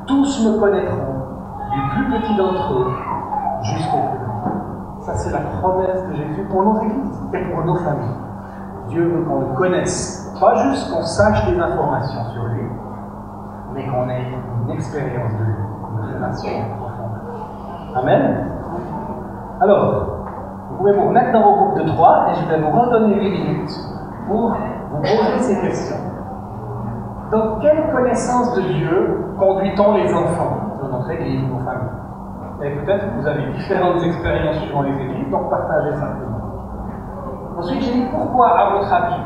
Tous me connaîtront, du plus petit d'entre eux jusqu'au plus grand. Ça, c'est la promesse de Jésus pour nos églises et pour nos familles. Dieu veut qu'on le connaisse, pas juste qu'on sache des informations sur lui, mais qu'on ait une expérience de lui, une relation profonde. Amen. Alors, vous pouvez vous remettre dans vos groupes de 3 et je vais vous redonner 8 minutes pour vous poser ces questions. Dans quelle connaissance de Dieu conduit-on les enfants de notre église, de nos familles? Et peut-être que vous avez différentes expériences suivant les églises, donc partagez simplement. Ensuite, j'ai dit pourquoi, à votre avis?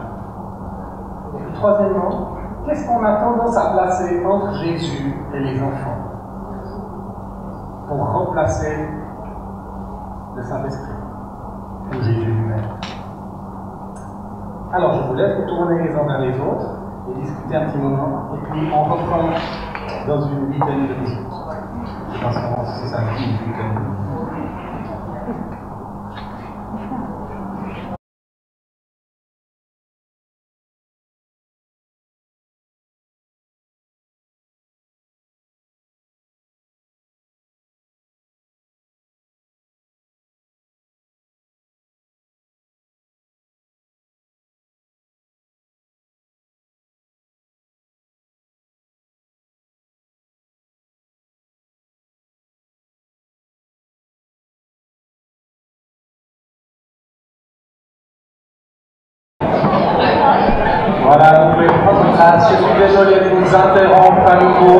Et puis troisièmement, qu'est-ce qu'on a tendance à placer entre Jésus et les enfants pour remplacer le Saint-Esprit ou Jésus lui-même? Alors, je vous laisse vous tourner les uns vers les autres et discuter un petit moment, et puis on reprend dans une vingtaine de minutes. Je pense que c'est ça, une vingtaine de minutes. Voilà, vous pouvez prendre place. Je suis désolé de vous interrompre à nouveau.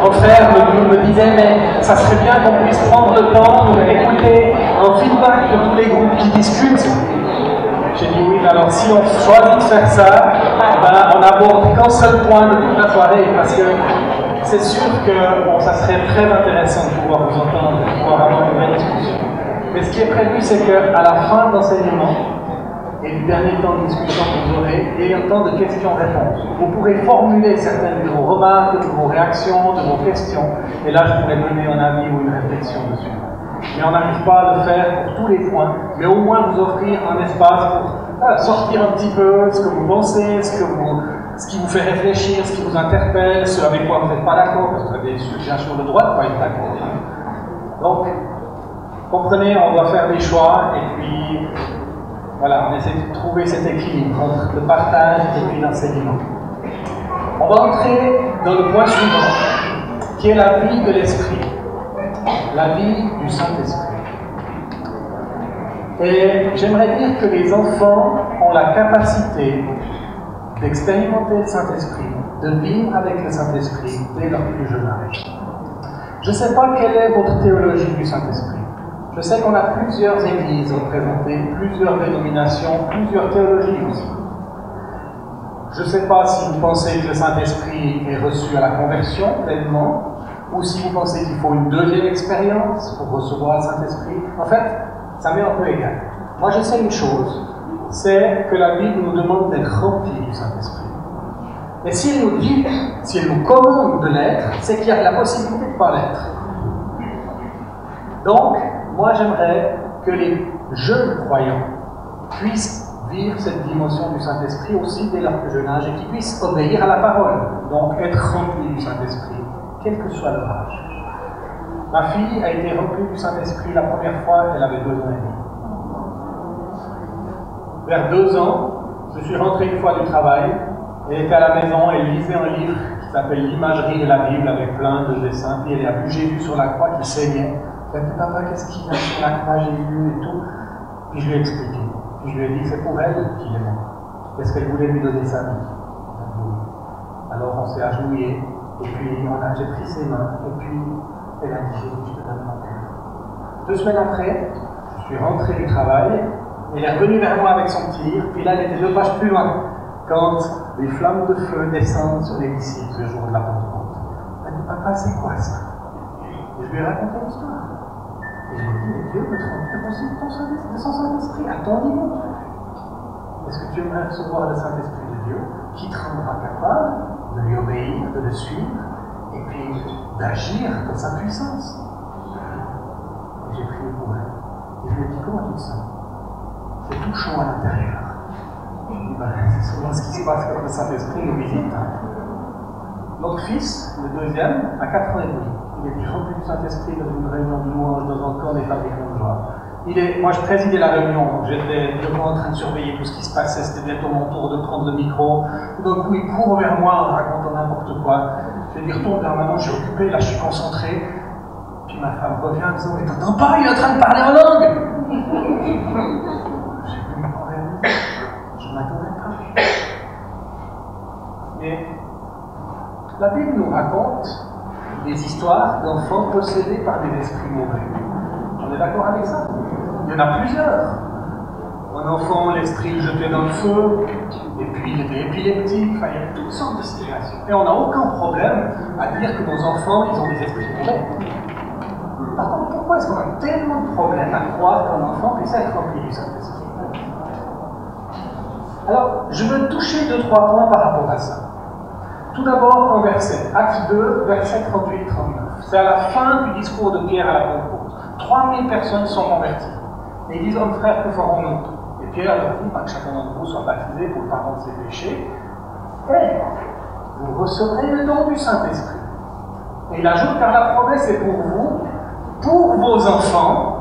Mon frère me disait, mais ça serait bien qu'on puisse prendre le temps d'écouter un feedback de tous les groupes qui discutent. J'ai dit oui, mais alors si on choisit de faire ça, ben, on n'aborde qu'un seul point de toute la soirée, parce que c'est sûr que bon, ça serait très intéressant de pouvoir vous entendre, de pouvoir avoir une vraie discussion. Mais ce qui est prévu, c'est qu'à la fin de l'enseignement et du dernier temps de discussion que vous aurez, il y a un temps de questions-réponses. Vous pourrez formuler certaines de vos remarques, de vos réactions, de vos questions, et là je pourrais donner un avis ou une réflexion dessus. Mais on n'arrive pas à le faire pour tous les points, mais au moins vous offrir un espace pour sortir un petit peu ce que vous pensez, ce qui vous fait réfléchir, ce qui vous interpelle, ce avec quoi vous n'êtes pas d'accord, parce que vous avez des suggestions de droite, pas être d'accord. Donc, comprenez, on doit faire des choix, et puis, voilà, on essaie de trouver cet équilibre entre le partage et puis l'enseignement. On va entrer dans le point suivant, qui est la vie de l'Esprit, la vie du Saint-Esprit. Et j'aimerais dire que les enfants ont la capacité d'expérimenter le Saint-Esprit, de vivre avec le Saint-Esprit dès leur plus jeune âge. Je ne sais pas quelle est votre théologie du Saint-Esprit. Je sais qu'on a plusieurs églises représentées, plusieurs dénominations, plusieurs théologies aussi. Je ne sais pas si vous pensez que le Saint-Esprit est reçu à la conversion pleinement, ou si vous pensez qu'il faut une deuxième expérience pour recevoir le Saint-Esprit. En fait, ça m'est un peu égal. Moi je sais une chose, c'est que la Bible nous demande d'être remplis du Saint-Esprit. Et si elle nous dit, si elle nous commande de l'être, c'est qu'il y a la possibilité de ne pas l'être. Donc, moi j'aimerais que les jeunes croyants puissent vivre cette dimension du Saint-Esprit aussi dès leur plus jeune âge et qu'ils puissent obéir à la parole, donc être remplis du Saint-Esprit, quel que soit leur âge. Ma fille a été remplie du Saint-Esprit la première fois, elle avait 2 ans et demi. Vers 2 ans, je suis rentré une fois du travail, elle était à la maison, elle lisait un livre qui s'appelle L'imagerie de la Bible avec plein de dessins, puis elle a vu Jésus sur la croix qui saignait. Elle m'a dit, papa, qu'est-ce qu'il y a sur la croix, Jésus et tout. Puis je lui ai expliqué. Puis je lui ai dit que c'est pour elle qu'il est mort. Parce qu'elle voulait lui donner sa vie. Alors on s'est agenouillés, et puis j'ai pris ses mains, et puis elle a dit, Jésus, je te donne mon cœur. 2 semaines après, je suis rentré du travail, elle est revenue vers moi avec son petit livre, puis là elle était 2 pages plus loin, quand les flammes de feu descendent sur les disciples le jour de la Pentecôte. Elle dit, papa, c'est quoi ça? Et je lui ai raconté l'histoire. Et je lui ai dit, mais Dieu peut te remplir aussi de son Saint-Esprit à ton niveau. Est-ce que tu aimerais recevoir le Saint-Esprit de Dieu qui te rendra capable de lui obéir, de le suivre, et puis d'agir dans sa puissance? Et j'ai prié pour elle. Et je lui ai dit, comment tu te sens? C'est tout chaud à l'intérieur. Je lui ai dit, c'est souvent ce qui se passe quand le Saint-Esprit nous visite. Notre fils, le deuxième, a 4 ans et demi. Il est rempli du Saint-Esprit dans une réunion de louange dans un camp des fabricants de joie. Moi, je présidais la réunion, donc j'étais devant en train de surveiller tout ce qui se passait. C'était bientôt mon tour de prendre le micro. D'un coup, il court vers moi en racontant n'importe quoi. Je lui retourne vers maman, je suis occupé, là, je suis concentré. Puis ma femme revient en disant, mais t'entends pas, il est en train de parler en langue. J'ai vu mon problème. Je ne m'attendais pas. Mais la Bible nous raconte des histoires d'enfants possédés par des esprits mauvais. On est d'accord avec ça? Il y en a plusieurs. Un enfant, l'esprit le jetait dans le feu, et puis il était épileptique, enfin, il y a toutes sortes de situations. Et on n'a aucun problème à dire que nos enfants, ils ont des esprits mauvais. Par contre, pourquoi est-ce qu'on a tellement de problèmes à croire qu'un enfant puisse être rempli du Saint-Esprit? Alors, je veux toucher 2-3 points par rapport à ça. Tout d'abord, un verset, Actes 2, versets 38-39. C'est à la fin du discours de Pierre à la Pentecôte. 3000 personnes sont converties. Et ils disent, hommes frères, que ferons-nous? Et Pierre leur dit, que chacun d'entre vous soit baptisé pour le pardon de ses péchés. Et vous recevrez le don du Saint-Esprit. Et il ajoute, car la promesse est pour vous, pour vos enfants,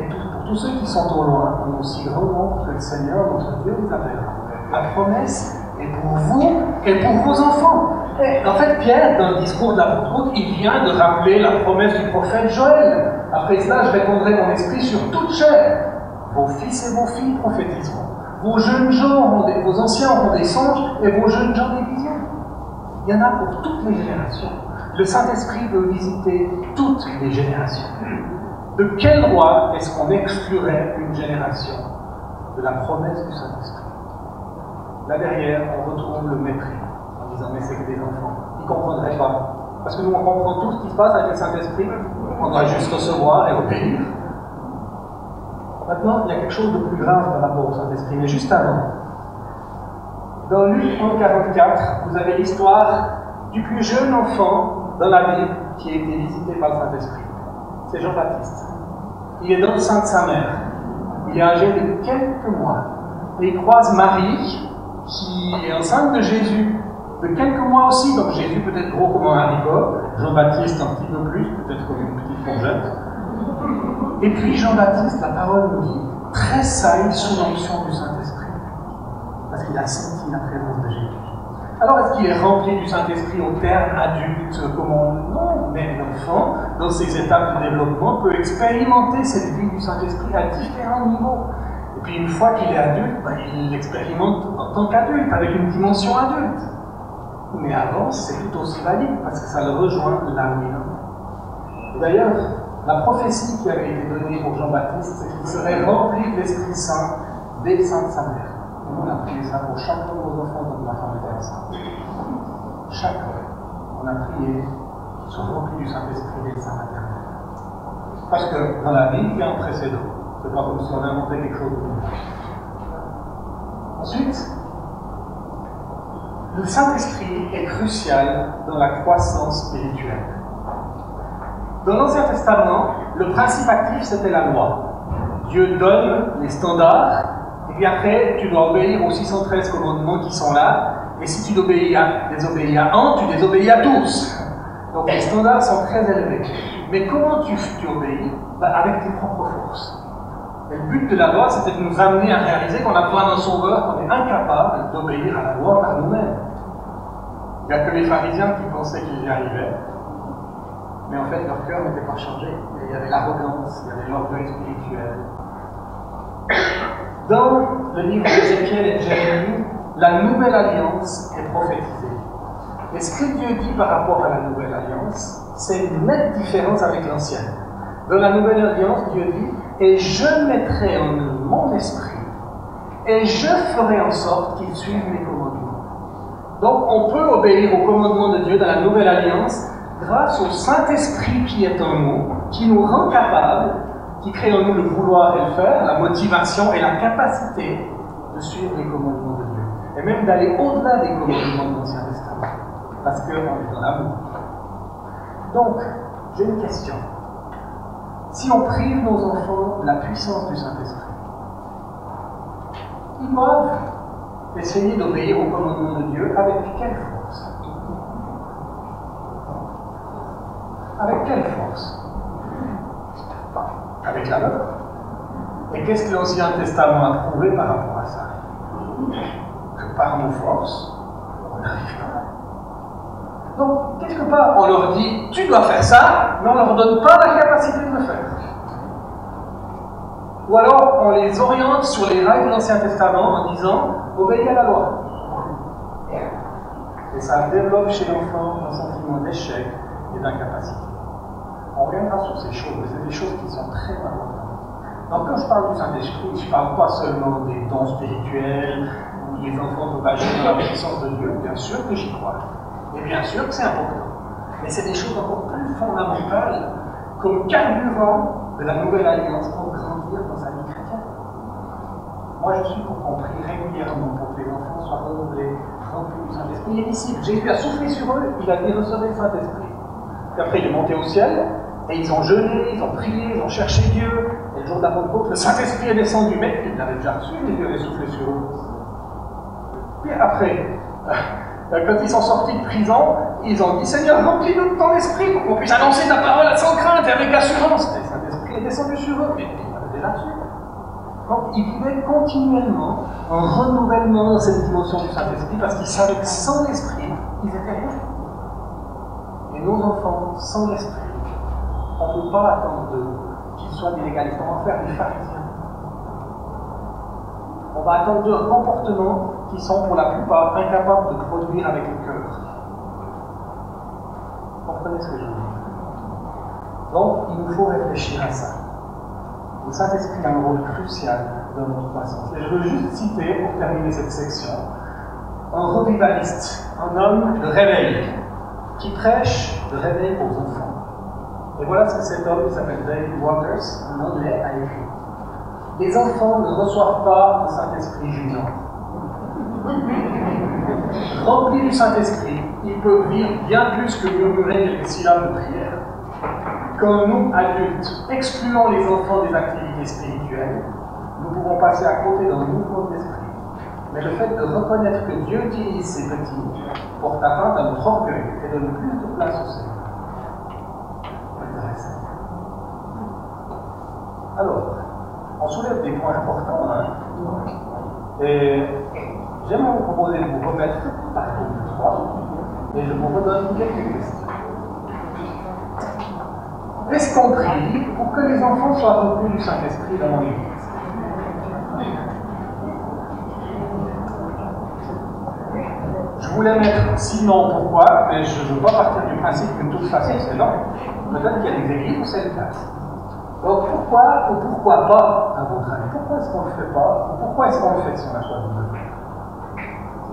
et pour tous ceux qui sont au loin, en aussi grand nombre que le Seigneur, notre Dieu, les appellera. La promesse est pour vous et pour vos enfants. Et en fait, Pierre, dans le discours de la Pentecôte, il vient de rappeler la promesse du prophète Joël. Après cela, je répandrai mon esprit sur toute chair. Vos fils et vos filles prophétiseront. Vos jeunes gens, vos anciens auront des songes, et vos jeunes gens des visions. Il y en a pour toutes les générations. Le Saint-Esprit veut visiter toutes les générations. De quel droit est-ce qu'on exclurait une génération de la promesse du Saint-Esprit? Là derrière, on retrouve le mépris, en disant, mais c'est que des enfants. Ils ne comprendraient pas. Parce que nous, on comprend tout ce qui se passe avec le Saint-Esprit. On doit juste recevoir et obéir. Maintenant, il y a quelque chose de plus grave par rapport au Saint-Esprit, mais juste avant. Dans Luc 1,44, vous avez l'histoire du plus jeune enfant dans la Bible qui a été visité par le Saint-Esprit. C'est Jean-Baptiste. Il est dans le sein de sa mère. Il est âgé de quelques mois. Et il croise Marie, qui est enceinte de Jésus, de quelques mois aussi. Donc Jésus peut-être gros comme un haricot, Jean-Baptiste un petit peu plus, peut-être comme une petite courgette. Et puis Jean-Baptiste, la parole nous dit, tressaille sous l'onction du Saint-Esprit, parce qu'il a senti la présence de Jésus. Alors est-ce qu'il est rempli du Saint-Esprit au terme adulte, comme on... Non, mais l'enfant, dans ses étapes de développement, peut expérimenter cette vie du Saint-Esprit à différents niveaux. Et puis une fois qu'il est adulte, il l'expérimente en tant qu'adulte, avec une dimension adulte. Mais avant, c'est tout aussi valide, parce que ça le rejoint là où il est. D'ailleurs, la prophétie qui avait été donnée pour Jean-Baptiste, c'est qu'il serait rempli de l'Esprit Saint dès le sein de sa mère. Et nous, on a prié ça pour chacun de nos enfants dans la femme était enceinte. Chacun, on a prié qu'ils soient remplis du Saint-Esprit dès le sein maternel. Parce que dans la Bible, il y a un précédent. C'est pas comme si on inventait quelque chose de nouveau. Ensuite, le Saint-Esprit est crucial dans la croissance spirituelle. Dans l'Ancien Testament, le principe actif, c'était la loi. Dieu donne les standards, et puis après, tu dois obéir aux 613 commandements qui sont là, et si tu désobéis à un, tu désobéis à tous. Donc les standards sont très élevés. Mais comment tu obéis? Avec tes propres forces. Et le but de la loi, c'était de nous amener à réaliser qu'on a besoin d'un sauveur, qu'on est incapable d'obéir à la loi par nous-mêmes. Il n'y a que les pharisiens qui pensaient qu'ils y arrivaient, mais en fait leur cœur n'était pas changé. Il y avait l'arrogance, il y avait l'orgueil spirituel. Dans le livre d'Ézéchiel et de Jérémie, la nouvelle alliance est prophétisée. Et ce que Dieu dit par rapport à la nouvelle alliance, c'est une nette différence avec l'ancienne. Dans la nouvelle alliance, Dieu dit « Et je mettrai en eux mon esprit, et je ferai en sorte qu'ils suivent mes commandements. » Donc on peut obéir aux commandements de Dieu dans la nouvelle alliance grâce au Saint-Esprit qui est en nous, qui nous rend capables, qui crée en nous le vouloir et le faire, la motivation et la capacité de suivre les commandements de Dieu. Et même d'aller au-delà des commandements de l'Ancien Testament. Parce qu'on est dans l'amour. Donc, j'ai une question. Si on prive nos enfants de la puissance du Saint-Esprit, ils doivent essayer d'obéir aux commandements de Dieu avec quelle force? Avec quelle force? Avec la leur. Et qu'est-ce que l'Ancien Testament a prouvé par rapport à ça? Que par nos forces, on n'arrive pas. Donc, quelque part, on leur dit, tu dois faire ça, mais on ne leur donne pas la capacité de le faire. Ou alors, on les oriente sur les rails de l'Ancien Testament en disant, obéis à la loi. Et ça développe chez l'enfant un sentiment d'échec et d'incapacité. On reviendra sur ces choses, mais c'est des choses qui sont très importantes. Donc, quand je parle du Saint-Esprit, je ne parle pas seulement des dons spirituels, où les enfants peuvent agir dans la puissance de Dieu, bien sûr que j'y crois. Et bien sûr que c'est important. Mais c'est des choses encore plus fondamentales, comme carburant de la nouvelle alliance pour grandir dans sa vie chrétienne. Moi, je suis pour qu'on prie régulièrement pour que les enfants soient renouvelés, remplis du Saint-Esprit. Il est disciple. Jésus a soufflé sur eux, il a dit recevez le Saint-Esprit. Puis après, il est monté au ciel, et ils ont jeûné, ils ont prié, ils ont cherché Dieu. Et le jour de la Pentecôte, le Saint-Esprit est descendu, mais ils l'avaient déjà reçu, et Dieu avait soufflé sur eux. Puis après, quand ils sont sortis de prison, ils ont dit Seigneur, remplis-nous de ton esprit pour qu'on puisse annoncer ta parole sans crainte et avec assurance. Et le Saint-Esprit est descendu sur eux, mais ils l'avaient déjà reçu. Donc ils vivaient continuellement en renouvellement dans cette dimension du Saint-Esprit parce qu'ils savaient que sans l'esprit, ils étaient rien. Et nos enfants, sans l'esprit, on ne peut pas attendre d'eux qu'ils soient des légalistes. On va faire des pharisiens. On va attendre d'eux comportements qui sont pour la plupart incapables de produire avec le cœur. Vous comprenez ce que je veux dire? Donc, il nous faut réfléchir à ça. Le Saint-Esprit a un rôle crucial dans notre croissance. Et je veux juste citer, pour terminer cette section, un revivaliste, un homme de réveil, qui prêche le réveil aux enfants. Et voilà ce que cet homme, qui s'appelle David Waters, un anglais, a écrit. Les enfants ne reçoivent pas un Saint-Esprit jugant. Remplis du Saint-Esprit, ils peuvent vivre bien plus que murmurer quelques syllabes de prière. Comme nous, adultes, excluons les enfants des activités spirituelles, nous pouvons passer à côté d'un mouvement de l'esprit. Mais le fait de reconnaître que Dieu utilise ces petits porte atteinte à notre orgueil et donne plus de place au Seigneur. Intéressant. Alors, on soulève des points importants, hein? Et j'aimerais vous proposer de vous remettre par le 3 et je vous redonne quelques questions. Est-ce qu'on prie pour que les enfants soient remplis du Saint-Esprit dans l'Église? Je voulais mettre sinon pourquoi, mais je ne veux pas partir du principe que de toute façon c'est non. Peut-être qu'il y a des églises où c'est le cas. Donc pourquoi ou pourquoi pas, à votre avis? Pourquoi est-ce qu'on ne le fait pas? Ou pourquoi est-ce qu'on le fait si on a choisi de le faire?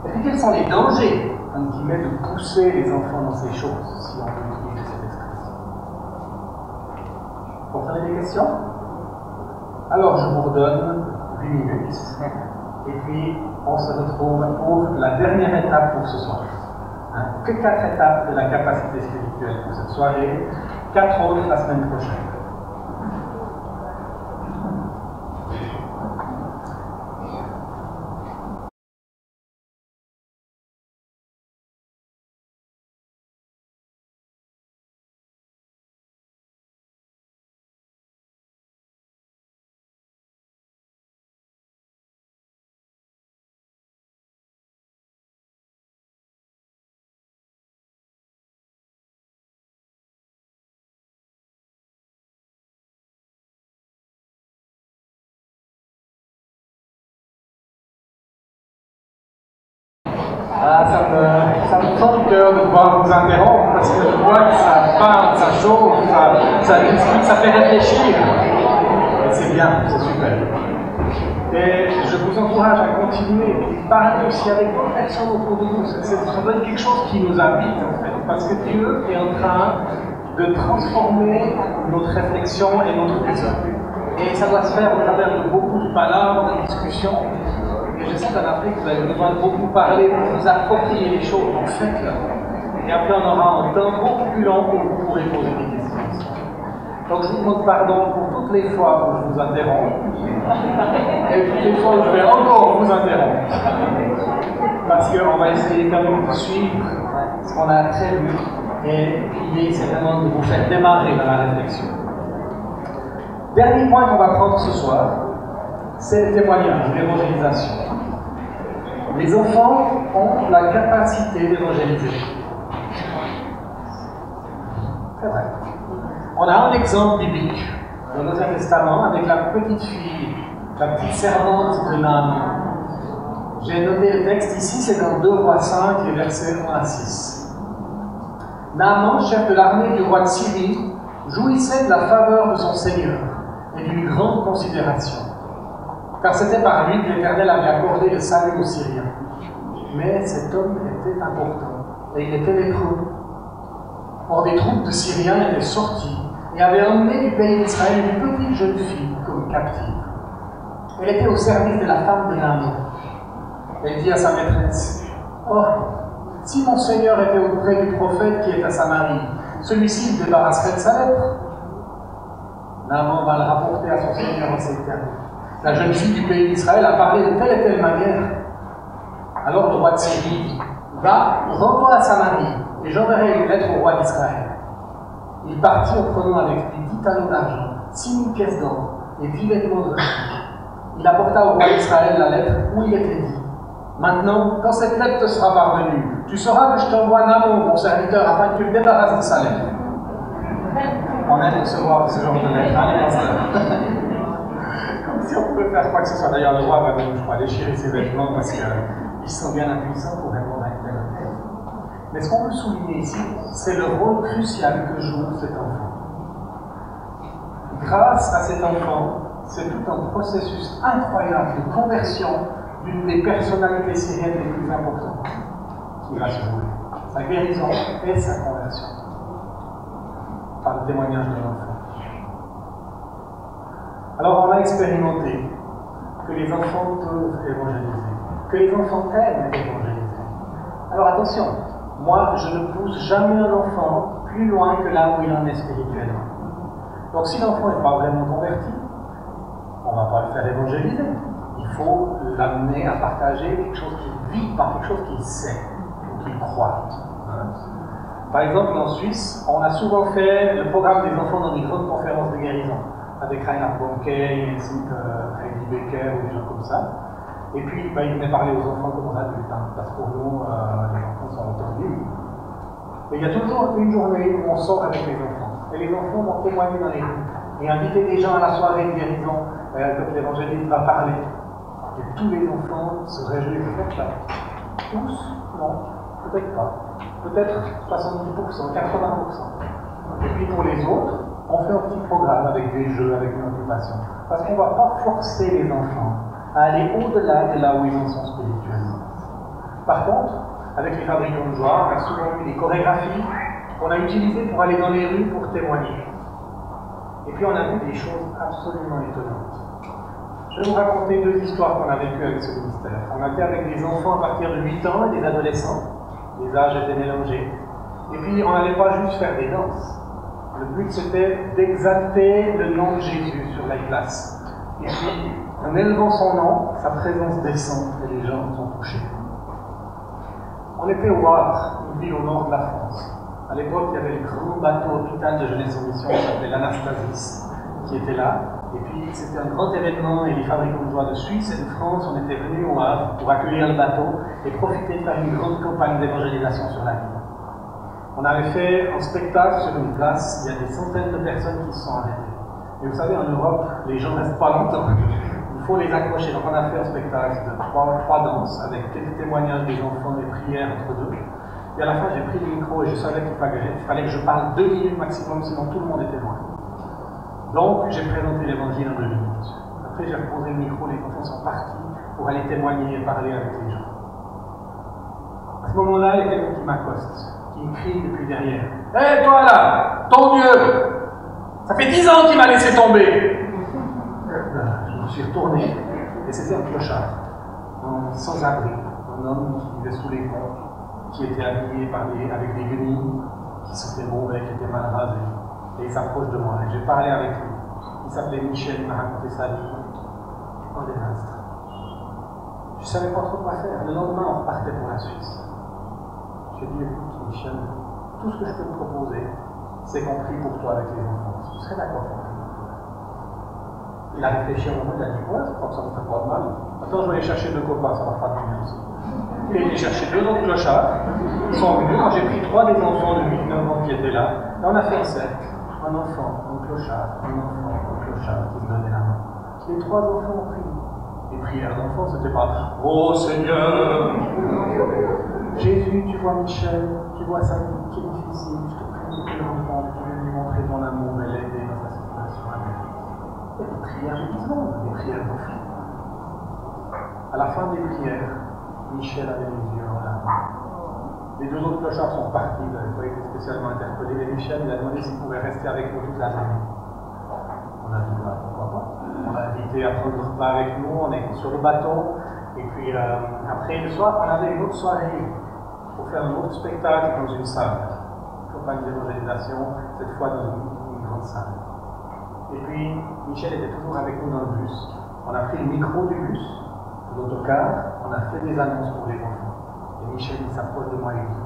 Et puis quels sont les dangers, entre guillemets, de pousser les enfants dans ces choses, si on peut utiliser cette expression? Vous comprenez les questions? Alors je vous redonne 8 minutes, et puis on se retrouve pour la dernière étape pour ce soir. Que 4 étapes de la capacité spirituelle pour cette soirée, 4 autres la semaine prochaine. Ah, ça me fend le cœur de devoir vous interrompre parce que je vois que ça parle, ça chauffe, ça discute, ça fait réfléchir. Et c'est bien, c'est super. Et je vous encourage à continuer et parler aussi avec d'autres personnes autour de nous. Ça doit être quelque chose qui nous habite en fait, parce que Dieu est en train de transformer notre réflexion et notre vision. Et ça doit se faire au travers de beaucoup de palabres, de discussions. Et je sais qu'en Afrique, vous avez besoin de beaucoup parler pour vous approprier les choses, donc faites-le. Et après, on aura un temps beaucoup plus long où vous pourrez poser des questions. Donc, je vous demande pardon pour toutes les fois où je vous interromps. Et toutes les fois où je vais encore vous interrompre. Parce qu'on va essayer quand même de suivre ce qu'on a prévu. Et l'idée, c'est vraiment de vous faire démarrer dans la réflexion. Dernier point qu'on va prendre ce soir, c'est le témoignage, l'évangélisation. Les enfants ont la capacité d'évangéliser. C'est vrai. On a un exemple biblique dans l'Ancien Testament avec la petite fille, la petite servante de Naaman. J'ai noté le texte ici, c'est dans 2 Rois 5, les versets 1 à 6. Naaman, chef de l'armée du roi de Syrie, jouissait de la faveur de son Seigneur et d'une grande considération. Car c'était par lui que l'Éternel avait accordé le salut aux Syriens. Mais cet homme était important, et il était lépreux. Or, des troupes de Syriens étaient sorties et avaient emmené du pays d'Israël une petite jeune fille comme captive. Elle était au service de la femme de Naaman. Elle dit à sa maîtresse, « Oh, si mon Seigneur était auprès du prophète qui est à Samarie, celui-ci le débarrasserait de sa lèpre. » Naaman va le rapporter à son Seigneur en ces termes. La jeune fille du pays d'Israël a parlé de telle et telle manière. Alors le roi de Syrie dit, « Va, rends-toi à Samarie, et j'enverrai une lettre au roi d'Israël. » Il partit en prenant avec lui 10 talents d'argent, 6 000 pièces d'or et 10 vêtements de richesse. Il apporta au roi d'Israël la lettre où il était dit, « Maintenant, quand cette lettre te sera parvenue, tu sauras que je t'envoie Naaman, mon serviteur, afin que tu le débarrasses de sa lettre. » On aime recevoir ce genre de lettre. Allez, comme si on pouvait faire quoi que ce soit. D'ailleurs, le roi va même, je crois, déchirer ses vêtements parce qu'ils sont bien impuissants pour répondre à une telle lettre. Mais ce qu'on veut souligner ici, c'est le rôle crucial que joue cet enfant. Grâce à cet enfant, c'est tout un processus incroyable de conversion d'une des personnalités syriennes les plus importantes qui va se jouer. Sa guérison et sa conversion. Par le témoignage de l'enfant. Alors on a expérimenté que les enfants peuvent évangéliser, que les enfants aiment évangéliser. Alors attention, moi je ne pousse jamais un enfant plus loin que là où il en est spirituellement. Donc si l'enfant n'est pas vraiment converti, on ne va pas le faire évangéliser. Il faut l'amener à partager quelque chose qu'il vit, pas quelque chose qu'il sait ou qu'il croit. Par exemple, en Suisse, on a souvent fait le programme des enfants dans des grandes conférences de guérison, avec Reinhard Bonnke, Heidi Becker ou des gens comme ça. Et puis, il venait parler aux enfants comme aux adultes, parce que pour nous, les enfants sont entendus. Mais il y a toujours une journée où on sort avec les enfants. Et les enfants vont témoigner dans les rues et inviter des gens à la soirée de guérison, comme l'évangéliste va parler. Et tous les enfants se réjouissent de faire ça. Tous? Non, peut-être pas. Peut-être 70%, 80%. Et puis pour les autres, on fait un petit programme avec des jeux, avec une occupation. Parce qu'on ne va pas forcer les enfants à aller au-delà de là où ils en sont spirituellement. Par contre, avec les fabricants de joie, on a souvent eu des chorégraphies qu'on a utilisées pour aller dans les rues pour témoigner. Et puis on a vu des choses absolument étonnantes. Je vais vous raconter deux histoires qu'on a vécues avec ce ministère. On était avec des enfants à partir de 8 ans et des adolescents. Les âges étaient mélangés. Et puis, on n'allait pas juste faire des danses. Le but, c'était d'exalter le nom de Jésus sur la place. Et puis, en élevant son nom, sa présence descend et les gens sont touchés. On était au Havre, une ville au nord de la France. À l'époque, il y avait le grand bateau hôpital de jeunesse en mission qui s'appelait l'Anastasis, qui était là. Et puis, c'était un grand événement et les fabricants de joie de Suisse et de France, on était venus au Havre pour accueillir le bateau et profiter de faire une grande campagne d'évangélisation sur la ville. On avait fait un spectacle sur une place, il y a des centaines de personnes qui se sont arrêtées. Et vous savez, en Europe, les gens ne restent pas longtemps. Il faut les accrocher. Donc on a fait un spectacle de trois danses avec quelques témoignages des enfants, des prières entre deux. Et à la fin, j'ai pris le micro et je savais qu'il fallait que je parle 2 minutes maximum, sinon tout le monde était loin. Donc, j'ai présenté l'évangile en 2 minutes. Après, j'ai reposé le micro, les enfants sont partis pour aller témoigner et parler avec les gens. À ce moment-là, il y a quelqu'un qui m'accoste, qui me crie depuis derrière. « Hé, toi là, ton Dieu, ça fait 10 ans qu'il m'a laissé tomber !» Je me suis retourné, et c'était un clochard, un sans-abri, un homme qui vivait sous les ponts, qui était habillé avec des guenilles, qui sentait mauvais, qui était mal rasé. Et il s'approche de moi, et j'ai parlé avec lui. Il s'appelait Michel, il m'a raconté sa vie. Un désastre. Je ne savais pas trop quoi faire. Le lendemain, on repartait pour la Suisse. J'ai dit, écoute, Michel, tout ce que je peux te proposer, c'est qu'on prie pour toi avec les enfants. Tu serais d'accord pour prier pour toi? Il a réfléchi un moment, il a dit, ouais, je crois que ça ne me ferait pas de mal. Attends, je vais aller chercher 2 copains, ça va faire du bien aussi. Il est allé chercher 2 autres clochards. Ils sont venus, quand j'ai pris 3 des enfants de 8-9 ans qui étaient là, et on a fait un cercle. Un enfant, un clochard, un enfant, un clochard qui se donnait la main. Les 3 enfants ont prié. Les prières d'enfants, c'était pas « Oh Seigneur !» Jésus, tu vois Michel, tu vois sa vie qui est difficile, je te prie que l'enfant, tu veux lui montrer ton amour et l'aider dans sa situation. Il y a des prières de tout le monde, des prières d'enfants. À la fin des prières, Michel avait les yeux en larmes. Les 2 autres clochards sont partis, ils n'avaient pas été spécialement interpellés, mais Michel il a demandé s'il pouvait rester avec nous toute la journée. On a dit, bah, pourquoi pas. On l'a invité à prendre le repas avec nous, on est sur le bateau, et puis après le soir, on avait une autre soirée pour faire un autre spectacle dans une salle, campagne d'évangélisation, cette fois dans une grande salle. Et puis, Michel était toujours avec nous dans le bus. On a pris le micro du bus, de l'autocar, on a fait des annonces pour les enfants. Et Michel, il s'approche de moi et il dit,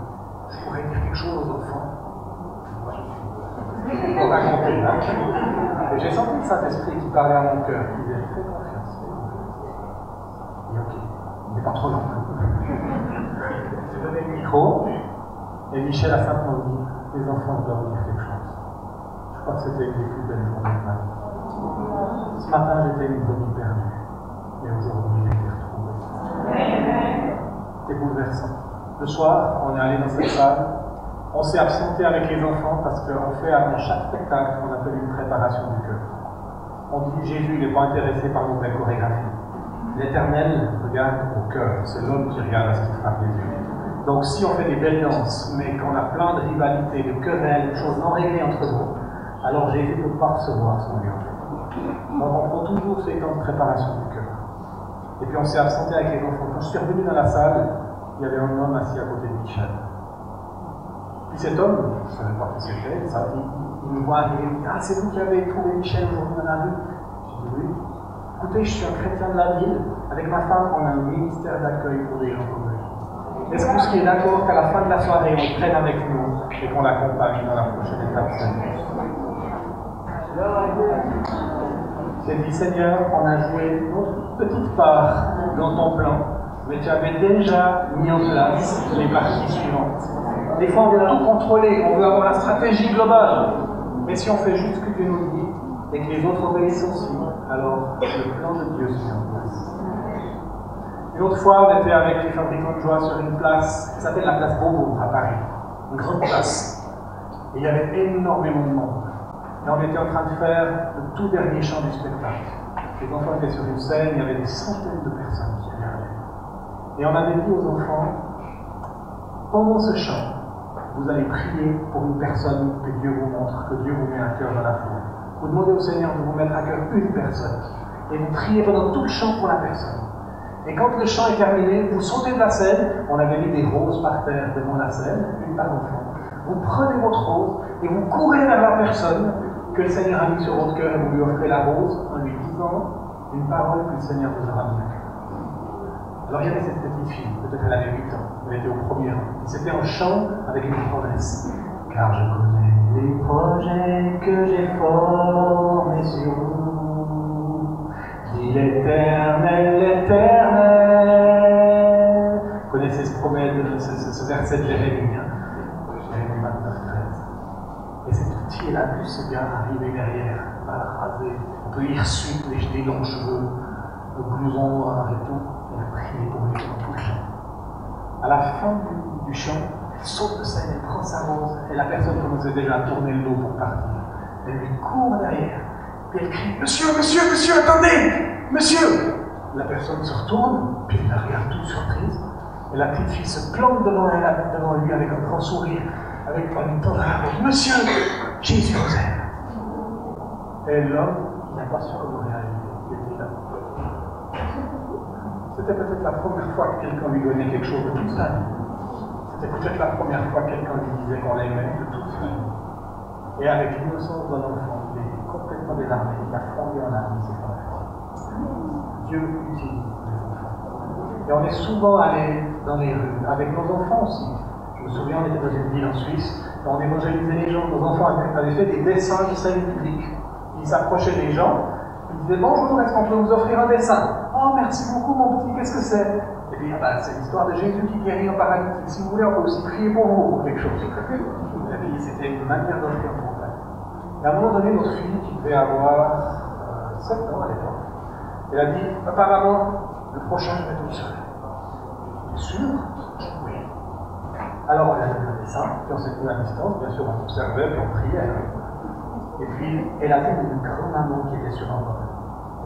je pourrais dire quelque chose aux enfants. Moi, je suis pour raconter, là. Et j'ai senti le Saint-Esprit qui parlait à mon cœur. Il disait, fais confiance, fais confiance. Il dit, ok, mais pas trop long. J'ai donné le micro, et Michel a simplement dit, les enfants doivent dire quelque chose. Je crois que c'était une des plus belles journées de ma vie. Ce matin, j'étais une brebis perdue, et aujourd'hui, j'ai été retrouvée. C'était bouleversant. Le soir, on est allé dans cette salle, on s'est absenté avec les enfants parce qu'on fait avant chaque spectacle ce qu'on appelle une préparation du cœur. On dit Jésus, il n'est pas intéressé par nos belles chorégraphies. L'Éternel regarde au cœur, c'est l'homme qui regarde à ce qui frappe les yeux. Donc si on fait des belles danses, mais qu'on a plein de rivalités, de querelles, de choses non réglées entre nous, alors Jésus ne peut pas recevoir ce qu'on lui offre. Donc on prend toujours ces temps de préparation du cœur. Et puis on s'est absenté avec les enfants. Quand je suis revenu dans la salle, il y avait un homme assis à côté de Michel. Puis cet homme, je ne savais pas qui c'était, il me voit arriver, il me dit « Ah, c'est vous qui avez trouvé Michel aujourd'hui dans la rue ?» Je dis « Oui. Écoutez, je suis un chrétien de la ville. Avec ma femme, on a un ministère d'accueil pour des gens comme lui. Est-ce que vous seriez d'accord qu'à la fin de la soirée, on le prenne avec nous et qu'on l'accompagne dans la prochaine étape de sa vie ?» J'ai dit, Seigneur, on a joué une petite part dans ton plan, mais tu avais déjà mis en place les parties suivantes. Des fois, on veut tout contrôler, on veut avoir la stratégie globale. Mais si on fait juste ce que Dieu nous dit, et que les autres obéissent aussi, alors le plan de Dieu se met en place. Une autre fois, on était avec les fabricants de joie sur une place qui s'appelle la place Beaubourg à Paris. Une grande place. Et il y avait énormément de monde. Et on était en train de faire le tout dernier chant du spectacle. Les enfants étaient sur une scène, il y avait des centaines de personnes qui regardaient. Et on avait dit aux enfants, pendant ce chant, vous allez prier pour une personne que Dieu vous montre, que Dieu vous met à cœur dans la foule. Vous demandez au Seigneur de vous mettre à cœur une personne. et vous priez pendant tout le chant pour la personne. Et quand le chant est terminé, vous sautez de la scène, on avait mis des roses par terre devant la scène, une par enfant. Vous prenez votre rose et vous courez vers la personne que le Seigneur a mis sur votre cœur et vous lui offrez la rose en lui disant une parole que le Seigneur vous aura mis. Alors il y avait cette petite fille, peut-être elle avait 8 ans, elle était au premier rang. C'était en chant avec une promesse. Car je connais les projets que j'ai formés sur vous, dit l'Éternel, l'Éternel. Vous connaissez ce verset de Jérémie, Jérémie 29, 13. Et cette petite, elle a vu ce gars arriver derrière, mal rasé, on peut lire suite, les longs cheveux, le blouson noir et tout. Elle a prié pour lui dans tout le chant. À la fin du chant, elle saute de scène, elle prend sa rose, et la personne commençait déjà à tourner le dos pour partir. Elle lui court derrière, puis elle crie « Monsieur, monsieur, monsieur, attendez! Monsieur !» La personne se retourne, puis elle la regarde toute surprise, et la petite fille se plante devant lui avec un grand sourire, avec une tendre rose. « Monsieur, Jésus vous aime !» Et l'homme, il n'a pas su comment réagir, il était là. C'était peut-être la première fois que quelqu'un lui donnait quelque chose de toute sa vie. C'était peut-être la première fois que quelqu'un lui disait qu'on l'aimait de toute sa vie. Et avec l'innocence d'un enfant, il est complètement désarmé, il a fondu en larmes, ses frères. Dieu utilise les enfants. Et on est souvent allé dans les rues, avec nos enfants aussi. Je me souviens, on était dans une ville en Suisse, et on évangélisait les gens, nos enfants avaient fait des dessins de scène publique. Ils s'approchaient des gens, ils disaient « Bonjour, est-ce qu'on peut vous offrir un dessin ?»« Oh, merci beaucoup mon petit, qu'est-ce que c'est ?» Et puis, c'est l'histoire de Jésus qui guérit en paradis. Si vous voulez, on peut aussi prier pour vous, pour quelque chose. Et puis, c'était une manière d'offrir un contact. Et à un moment donné, notre fille, qui devait avoir 7 ans à l'époque, elle a dit « Papa, maman, le prochain, je vais tout seul. » T'es sûr ? Oui. Alors, on a donné un dessin, puis on s'est tenu à distance, bien sûr, on observait, puis on priait. Et puis, elle a vu une grand-maman qui était sur un bord.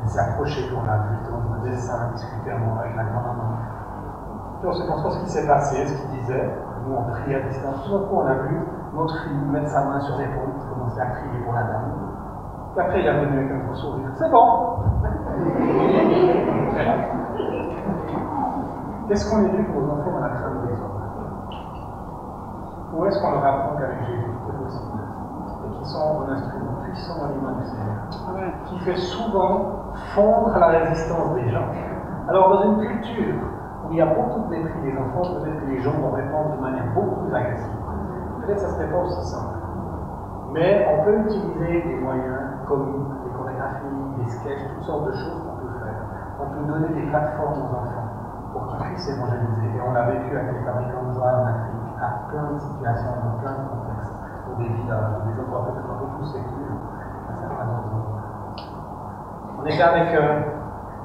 Elle s'est approchée, puis on a vu le dessin, discuter avec la grand-maman. Puis on se demande ce qui s'est passé, ce qu'il disait. Nous, on priait à distance. Tout d'un coup, on a vu notre fille mettre sa main sur l'épaule, commencer à crier pour la dame. Puis après, il est revenu avec un gros sourire. C'est bon! Qu'est-ce qu'on éduque nos enfants dans la crainte des hommes? Ou est-ce qu'on leur apprend qu'avec Jésus, tout est possible? Et qu'ils sont un instrument puissant dans les mains du Seigneur, qui fait souvent fondre la résistance des gens. Alors, dans une culture où il y a beaucoup de mépris des enfants, peut-être que les gens vont répondre de manière beaucoup plus agressive. Peut-être que ça ne serait pas aussi simple. Mais on peut utiliser des moyens comiques, des chorégraphies, des sketchs, toutes sortes de choses qu'on peut faire. On peut donner des plateformes aux enfants pour qu'ils puissent évangéliser. Et on l'a vécu avec les fabricants de joie en Afrique, à plein de situations, dans plein de contextes, pour des villages, des endroits peut-être un peu plus sécures, un certain nombre d'endroits. On était avec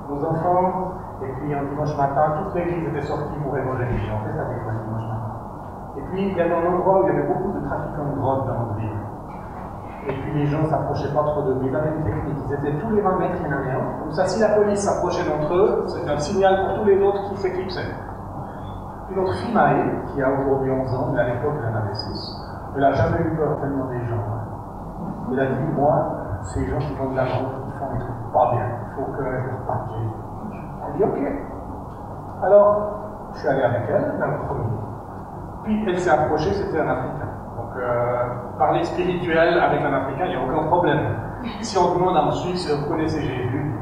nos enfants, et puis un dimanche matin, toute l'église était sortie pour évangéliser. On fait ça des fois le dimanche matin. Et puis il y avait un endroit où il y avait beaucoup de trafiquants de drogue dans notre ville. Et puis les gens ne s'approchaient pas trop de lui. Ils avaient une technique. Ils étaient tous les 20 mètres, il y en avait un. Comme ça, si la police s'approchait d'entre eux, c'était un signal pour tous les autres qui s'éclipsaient. Puis notre fille Maë, qui a aujourd'hui 11 ans, mais à l'époque elle en avait 6, elle n'a jamais eu peur tellement des gens. Elle a dit, moi, ces gens qui vont de la route, ils font des trucs pas bien. Il faut que je parte Jésus. Elle dit, ok. Alors, je suis allé avec elle, dans le premier. Puis elle s'est approchée, c'était un Africain. Donc, parler spirituel avec un Africain, il n'y a aucun problème. Si on demande en Suisse, vous connaissez Jésus,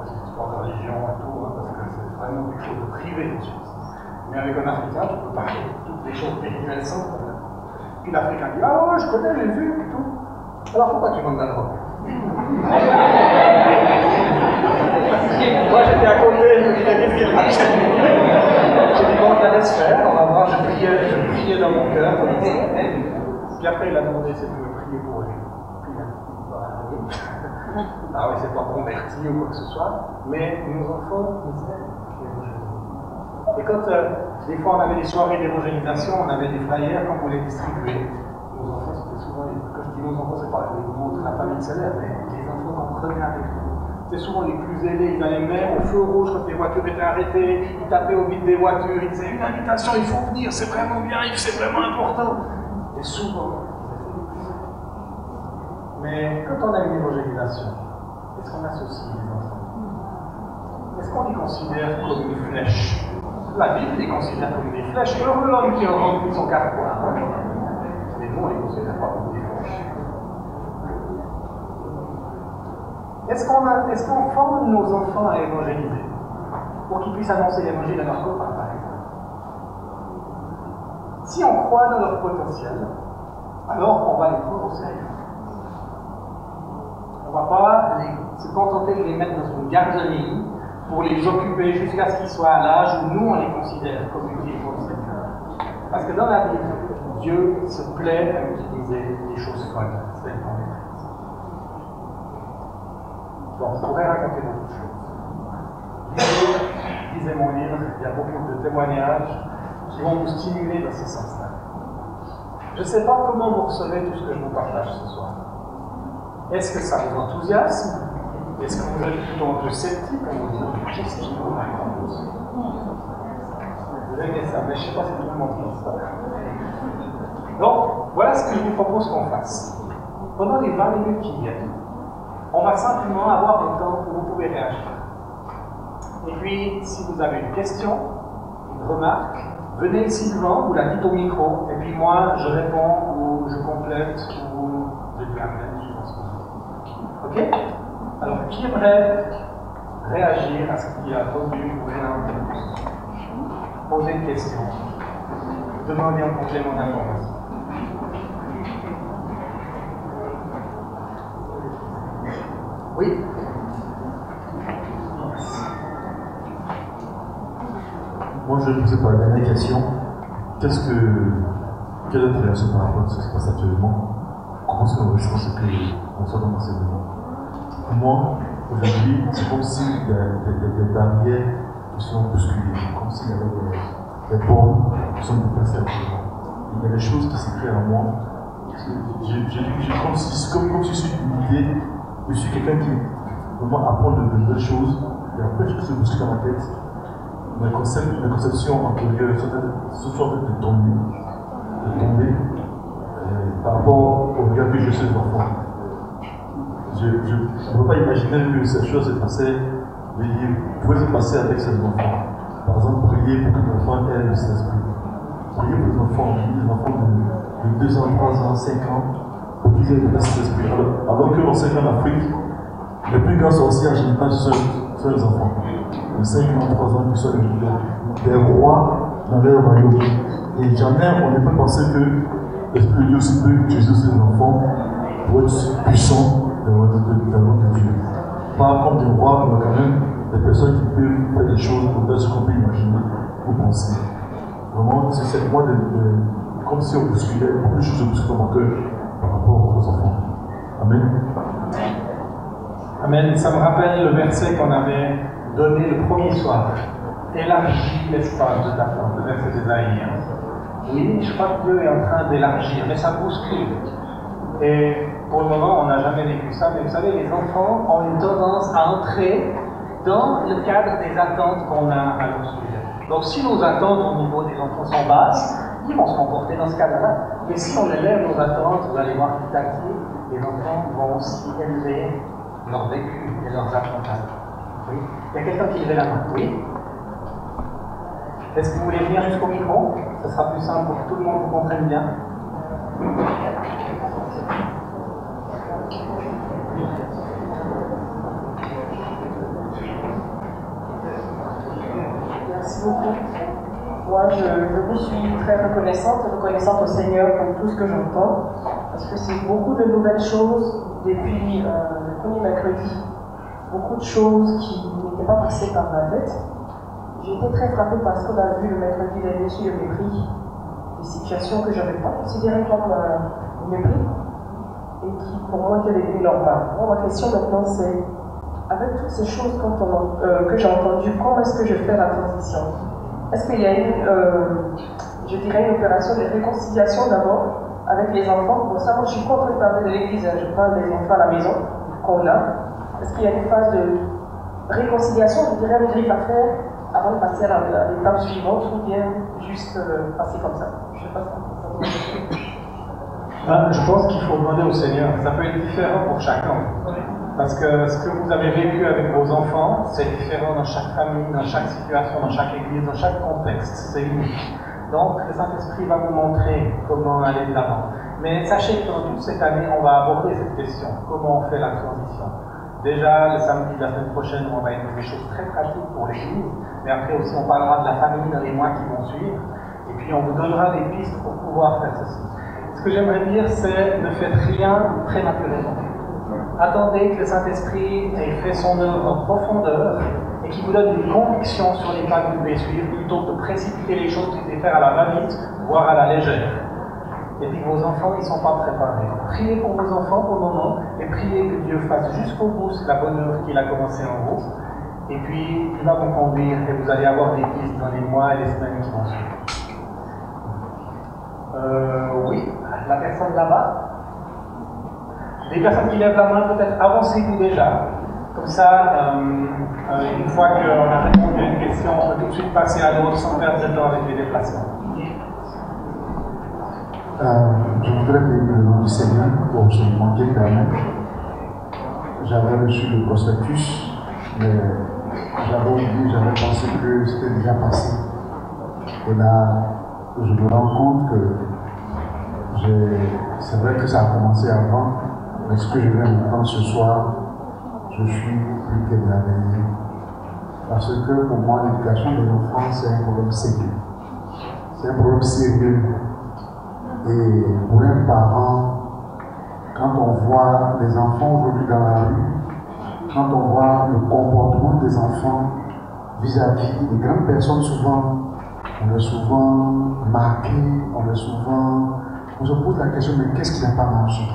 c'est une histoire de religion et tout, parce que c'est vraiment quelque chose de privé en Suisse. Mais avec un Africain, tu peux parler de toutes les choses spirituelles sans problème. Puis l'Africain dit, ah ouais, je connais Jésus et tout. Alors pourquoi tu vendes de la drogue? Moi j'étais à côté, je me disais, qu'est-ce qu'il marche? J'ai dit, bon, on va laisse faire, on va voir, je priais dans mon cœur. Puis après, il a demandé si je pouvais prier pour lui. Puis il a dit, ah oui, c'est pas converti ou quoi que ce soit, mais nos enfants, ils aiment l'évangélisation. Et quand, des fois, on avait des soirées d'évangélisation, on avait des flyers qu'on voulait distribuer. Nos enfants, c'était souvent, quand je dis nos enfants, c'est pas les membres de la famille célèbre, mais les enfants qu'on prenait avec nous. C'était souvent les plus aidés, ils allaient même au feu rouge quand les voitures étaient arrêtées, ils tapaient au vide des voitures, ils disaient une invitation, il faut venir, c'est vraiment bien, c'est vraiment important. Et souvent, mais quand on a une évangélisation, est-ce qu'on associe les enfants? est-ce qu'on les considère comme une flèche? La Bible les considère comme des flèches. Heureux l'homme qui a rempli son carquois. Mais nous, on ne les considère pas comme des flèches. Est-ce qu'on forme nos enfants à évangéliser pour qu'ils puissent annoncer l'évangile à leurs copains, par exemple? Si on croit dans leur potentiel, alors on va les prendre au sérieux. On ne va pas se contenter de les mettre dans une garderie pour les occuper jusqu'à ce qu'ils soient à l'âge où nous on les considère comme utiles pour le Seigneur. Parce que dans la Bible, Dieu se plaît à utiliser des choses folles. C'est une maîtrise. Bon, on pourrait raconter beaucoup de choses. Lisez mon livre, il y a beaucoup de témoignages qui vont vous stimuler dans ce sens-là. Je ne sais pas comment vous recevez tout ce que je vous partage ce soir. Est-ce que ça vous enthousiasme? Est-ce que vous êtes plutôt un peu sceptique en vous disant qu'est-ce qu'il vous raconte? Vous aimez ça, mais je ne sais pas si tout le monde pense ça. Donc, voilà ce que je vous propose qu'on fasse. Pendant les 20 minutes qui viennent, on va simplement avoir un temps où vous pouvez réagir. Et puis, si vous avez une question, une remarque, venez ici devant, vous la dites au micro, et puis moi, je réponds ou je complète ou je dis après, je pense que ok? Alors, qui aimerait réagir à ce qu'il a entendu ou rien entendu? Poser une question, demander un complément d'information. Oui? Moi, je vais poser par la dernière question. Quelle est votre réaction par rapport à ce qui se passe actuellement? Comment est-ce qu'on ressent qu'on soit dans l'enseignement? Pour moi, aujourd'hui, c'est comme s'il y a des barrières qui sont bousculées, comme s'il y avait des bornes qui sont dépassées actuellement. Il y a des choses qui s'écrivent en moi. Comme si je suis limité, je suis quelqu'un qui vraiment apprend de nouvelles choses, et après je se bouscule dans ma tête. Mes conceptions antérieures sont en train de tomber par rapport au regard que j'ai sur les enfants. Je ne peux pas imaginer que cette chose pouvait se passer avec ces enfants. Par exemple, prier pour que les enfants aient le Saint-Esprit. Prier pour les enfants de 2 ans, 3 ans, 5 ans, pour qu'ils aient le Saint-Esprit. Alors que l'on sait qu'en Afrique, les plus grands sorciers en général sont les enfants. De 5 ans, 3 ans, qui sont des rois dans leur royaume. Et jamais on ne peut penser que l'Esprit de Dieu aussi peut utiliser ces enfants pour être puissants dans le royaume de Dieu. Pas comme des rois, mais quand même des personnes qui peuvent faire des choses au-delà de ce qu'on peut imaginer ou penser. Vraiment, c'est cette moi comme si on bousculait beaucoup de choses dans mon cœur par rapport aux enfants. Amen. Amen. Ça me rappelle le verset qu'on avait donné le premier soir. Élargis l'espace de ta porte, le verset d'Ésaïe. Oui, je crois que Dieu est en train d'élargir, mais ça bouscule. Et pour le moment, on n'a jamais vécu ça, mais vous savez, les enfants ont une tendance à entrer dans le cadre des attentes qu'on a à leur sujet. Donc si nos attentes au niveau des enfants sont basses, ils vont se comporter dans ce cadre-là. Mais si on élève nos attentes, vous allez voir petit à petit, les enfants vont aussi élever leur vécu et leurs apprentissages. Oui. Il y a quelqu'un qui lève la main. Oui. Est-ce que vous voulez venir jusqu'au micro? Ce sera plus simple pour que tout le monde vous comprenne bien. Merci beaucoup. Moi, je vous suis très reconnaissante au Seigneur pour tout ce que j'entends, parce que c'est beaucoup de nouvelles choses depuis le premier mercredi. Beaucoup de choses qui n'étaient pas passées par ma tête. J'ai été très frappée parce qu'on a vu le mercredi dernier sur le mépris, des situations que je n'avais pas considérées comme mépris, et qui pour moi étaient devenues normales. Moi, ma question maintenant c'est, avec toutes ces choses que j'ai entendues, comment est-ce que je fais la transition? Est-ce qu'il y a je dirais une opération de réconciliation d'abord avec les enfants? Bon, ça, moi je suis contre le parler de l'église, je prends les enfants à la maison qu'on a. Est-ce qu'il y a une phase de réconciliation, je dirais, une griffe à faire avant de passer à l'étape suivante, ou bien juste passer comme ça? Je ne sais pas si Je pense qu'il faut demander au Seigneur. Ça peut être différent pour chacun. Parce que ce que vous avez vécu avec vos enfants, c'est différent dans chaque famille, dans chaque situation, dans chaque église, dans chaque contexte. C'est unique. Donc, le Saint-Esprit va vous montrer comment aller de l'avant. Mais sachez que dans toute cette année, on va aborder cette question. Comment on fait la transition? Déjà, le samedi de la semaine prochaine, on va être des choses très pratiques pour l'Église. Mais après aussi, on parlera de la famille dans les mois qui vont suivre. Et puis, on vous donnera des pistes pour pouvoir faire ceci. Ce que j'aimerais dire, c'est ne faites rien prématurément. Attendez que le Saint-Esprit ait fait son œuvre en profondeur et qu'il vous donne une conviction sur les pas que vous devez suivre, plutôt que de précipiter les choses et de les faire à la va-vite, voire à la légère. Et puis vos enfants, ils ne sont pas préparés. Priez pour vos enfants pour le moment et priez que Dieu fasse jusqu'au bout la bonne œuvre qu'il a commencée en vous. Et puis, il va vous conduire et vous allez avoir des pistes dans les mois et les semaines qui vont suivre. Oui, la personne là-bas. Les personnes qui lèvent la main, peut-être avancez-vous déjà. Comme ça, une fois qu'on a répondu à une question, on peut tout de suite passer à l'autre sans perdre de temps avec les déplacements. Je voudrais bénir le nom du Seigneur pour ce manqué quand même. J'avais reçu le prospectus, mais j'avais oublié, j'avais pensé que c'était déjà passé. Et là, je me rends compte que c'est vrai que ça a commencé avant, mais ce que je viens d'entendre ce soir, je suis plus qu'émerveillé. Parce que pour moi, l'éducation des enfants, c'est un problème sérieux. C'est un problème sérieux. Et pour un parent, quand on voit les enfants aujourd'hui dans la rue, quand on voit le comportement des enfants vis-à-vis des grandes personnes, souvent, on est souvent marqué, on se pose la question, mais qu'est-ce qui n'a pas marché?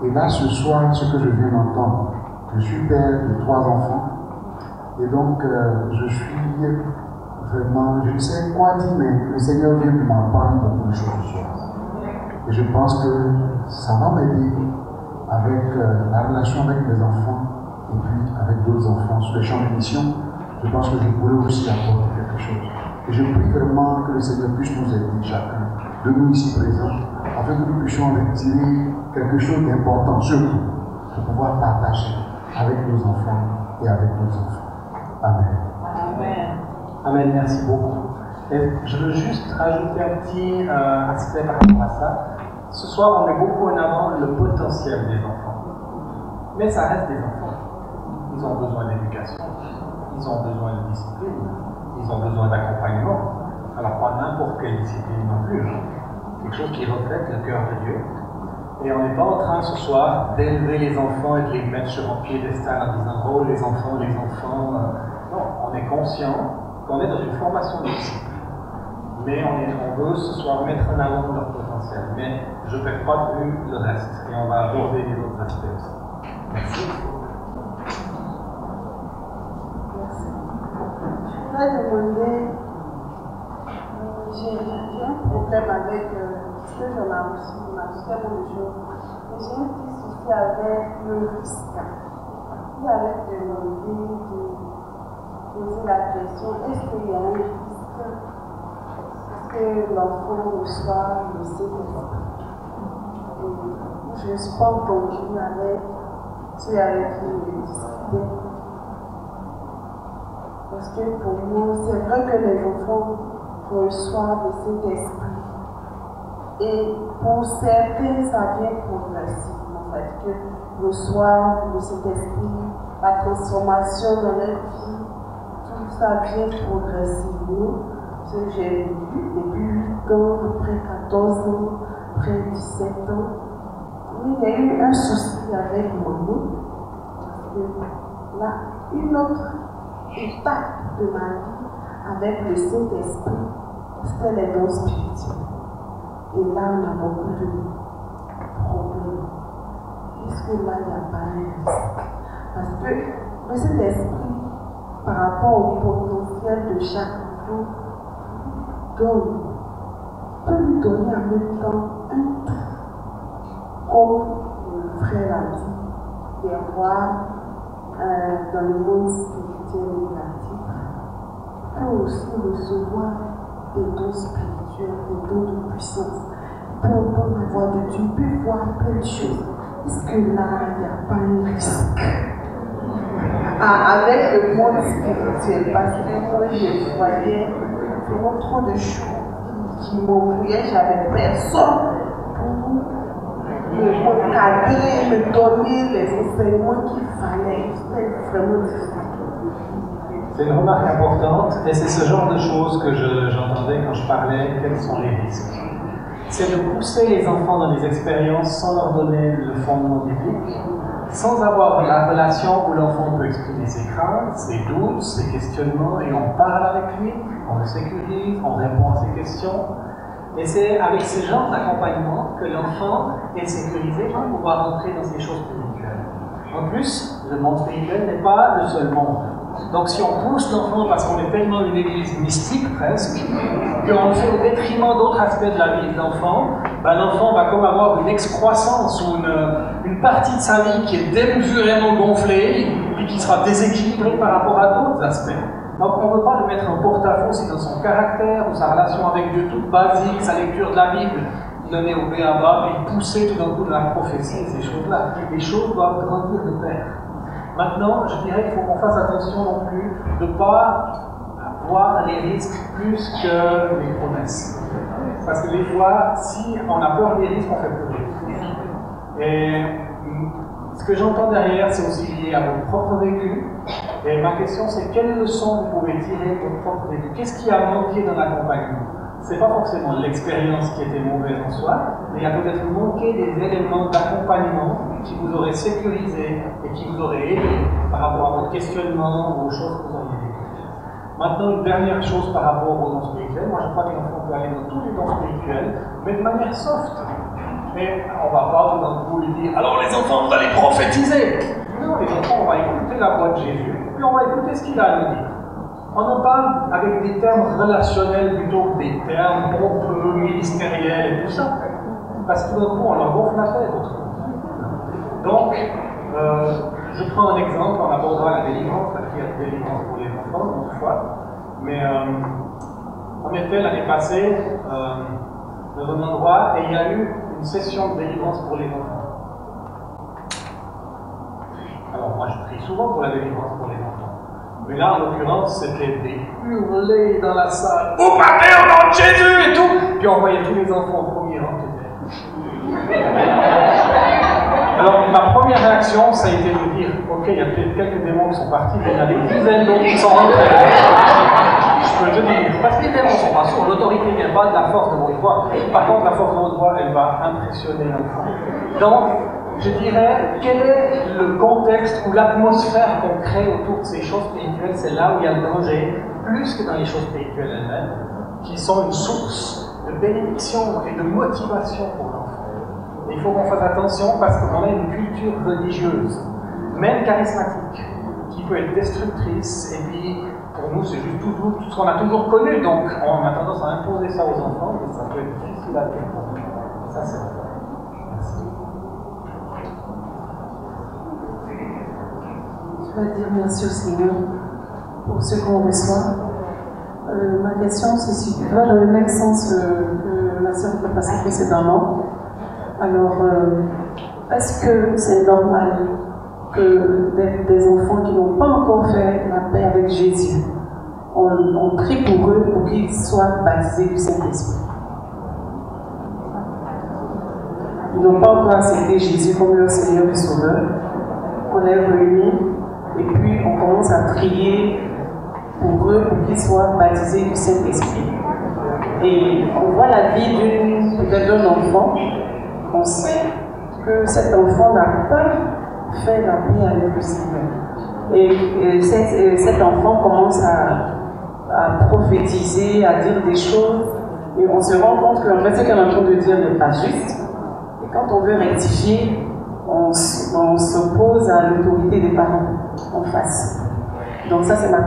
Et là, ce soir, ce que je viens d'entendre, je suis père de 3 enfants, et donc je suis vraiment, je ne sais quoi dire, mais le Seigneur vient de m'apprendre beaucoup de choses ce soir. Et je pense que ça va m'aider avec la relation avec mes enfants et puis avec d'autres enfants sur les champs de mission. Je pense que je pourrais aussi apporter quelque chose. Et je prie vraiment que le Seigneur puisse nous aider, chacun de nous ici présents, afin que nous puissions en retirer quelque chose d'important, surtout pour pouvoir partager avec nos enfants et avec nos enfants. Amen. Amen. Amen, merci beaucoup. Et je veux juste rajouter un petit aspect par rapport à ça. Ce soir, on met beaucoup en avant le potentiel des enfants. Mais ça reste des enfants. Ils ont besoin d'éducation, ils ont besoin de discipline, ils ont besoin d'accompagnement. Alors, pas n'importe quelle discipline non plus. Quelque chose qui reflète le cœur de Dieu. Et on n'est pas en train ce soir d'élever les enfants et de les mettre sur un piédestal en disant « Oh, les enfants, les enfants. » Non, on est conscient qu'on est dans une formation de disciples. Mais on veut ce soir mettre en avant leur potentiel. Mais je ne perds pas de vue le reste. Et on va aborder les autres aspects aussi. Merci. Merci. Je voudrais demander, j'ai un problème avec ce que j'en ai reçu, on a reçu tellement de choses. Mais j'ai un petit souci avec le risque. Il avait demandé de poser la question, est-ce qu'il y a un risque? Que l'enfant reçoit le Saint-Esprit. Je ne suis pas entendue avec ceux avec qui je discutais. Parce que pour moi, c'est vrai que les enfants reçoivent le Saint-Esprit. Et pour certains, ça vient progressivement. C'est-à-dire que reçoivent le Saint-Esprit, la transformation dans leur vie, tout ça vient progressivement. Ce que j'ai vu depuis 8 ans, après 14 ans, après 17 ans. Mais il y a eu un souci avec maman. Parce que là, une autre étape de ma vie avec le Saint-Esprit, c'était les dons spirituels. Et là, on a beaucoup de problèmes. Puisque là, il n'y a pas un risque. Parce que le Saint-Esprit, par rapport au potentiel de chaque enfant, peut lui donner en même temps un tout, comme le frère l'a dit, et avoir dans le monde spirituel négatif, peut aussi recevoir des dons spirituels, des dons de puissance, peut entendre la voix de Dieu, peut voir plein de choses. est-ce que là, il n'y a pas un risque avec le monde spirituel? Parce que moi, je voyais vraiment trop de choses qui m'ouvraient, j'avais personne pour me cadrer, me donner les enseignements qu'il fallait. C'était vraiment difficile. C'est une remarque importante et c'est ce genre de choses que j'entendais quand je parlais, quels sont les risques. C'est de pousser les enfants dans des expériences sans leur donner le fondement biblique, sans avoir la relation où l'enfant peut exprimer ses craintes, ses doutes, ses questionnements, et on parle avec lui, on le sécurise, on répond à ses questions. Et c'est avec ce genre d'accompagnement que l'enfant est sécurisé pour pouvoir entrer dans ces choses spirituelles. En plus, le monde spirituel n'est pas le seul monde. Donc si on pousse l'enfant parce qu'on est tellement une église mystique presque, qu'on le fait au détriment d'autres aspects de la vie de l'enfant, ben l'enfant va comme avoir une excroissance ou une partie de sa vie qui est démesurément gonflée et qui sera déséquilibrée par rapport à d'autres aspects. Donc on ne veut pas le mettre en porte-à-faux si dans son caractère ou sa relation avec Dieu toute basique, sa lecture de la Bible, donner au b.a.-ba et pousser tout d'un coup de la prophétie et ces choses-là. Les choses doivent grandir de pair. Maintenant, je dirais qu'il faut qu'on fasse attention non plus de ne pas voir les risques plus que les promesses. Parce que des fois, si on a peur des risques, on fait plus de risques. Et ce que j'entends derrière, c'est aussi lié à votre propre vécu. Et ma question, c'est quelles leçons vous pouvez tirer de votre propre vécu? Qu'est-ce qui a manqué dans l'accompagnement? Ce n'est pas forcément l'expérience qui était mauvaise en soi, mais il y a peut-être manqué des éléments d'accompagnement qui vous auraient sécurisé et qui vous auraient aidé par rapport à votre questionnement ou aux choses que vous auriez vécues. Maintenant, une dernière chose par rapport aux dons spirituels. Moi, je crois qu'un enfant peut aller dans tous les dons spirituels, mais de manière soft. Mais on ne va pas tout d'un coup lui dire « Alors les enfants, vous allez prophétiser !» Non, les enfants, on va écouter la voix de Jésus, puis on va écouter ce qu'il a à nous dire. On en parle avec des termes relationnels plutôt que des termes pompeux, ministériels et tout ça. Parce que tout d'un coup, on leur gonfle la tête. Donc, je prends un exemple, on abordera la délivrance, la prière de délivrance pour les enfants, une autre fois. Mais on était l'année passée dans un endroit et il y a eu une session de délivrance pour les enfants. Alors, moi, je prie souvent pour la délivrance pour les enfants. Mais là, en l'occurrence, c'était des hurlés dans la salle. Vous partez au nom de Jésus et tout. Puis on voyait tous les enfants au premier rang. Alors, ma première réaction, ça a été de dire ok, il y a peut-être quelques démons qui sont partis, mais il y en a des dizaines d'autres qui sont rentrés. Je peux te dire, parce que les démons sont pas sourds, l'autorité ne vient pas de la force de votre voix. Par contre, la force de votre voix, elle va impressionner l'enfant. Donc, je dirais, quel est le contexte ou l'atmosphère qu'on crée autour de ces choses spirituelles? C'est là où il y a le danger, plus que dans les choses spirituelles elles-mêmes, qui sont une source de bénédiction et de motivation pour l'enfant. Il faut qu'on fasse attention parce qu'on a une culture religieuse, même charismatique, qui peut être destructrice, et puis pour nous c'est juste tout ce qu'on a toujours connu, donc on a tendance à imposer ça aux enfants, et ça peut être difficile à vivre. Ça c'est vrai. Merci. Je vais dire merci au Seigneur pour ce qu'on reçoit. Ma question va dans le même sens que la sœur qui a passé précédemment. Alors, est-ce que c'est normal que des enfants qui n'ont pas encore fait la paix avec Jésus, on prie pour eux pour qu'ils soient baptisés du Saint-Esprit? Ils n'ont pas encore accepté Jésus comme leur Seigneur et Sauveur. On les réunit et puis on commence à prier pour eux pour qu'ils soient baptisés du Saint-Esprit. Et on voit la vie peut-être d'un enfant. On sait que cet enfant n'a pas fait la paix avec le Seigneur. Et cet enfant commence à prophétiser, à dire des choses, et on se rend compte que ce qu'on est en train de dire n'est pas juste. Et quand on veut rectifier, on s'oppose à l'autorité des parents en face. Donc ça, c'est ma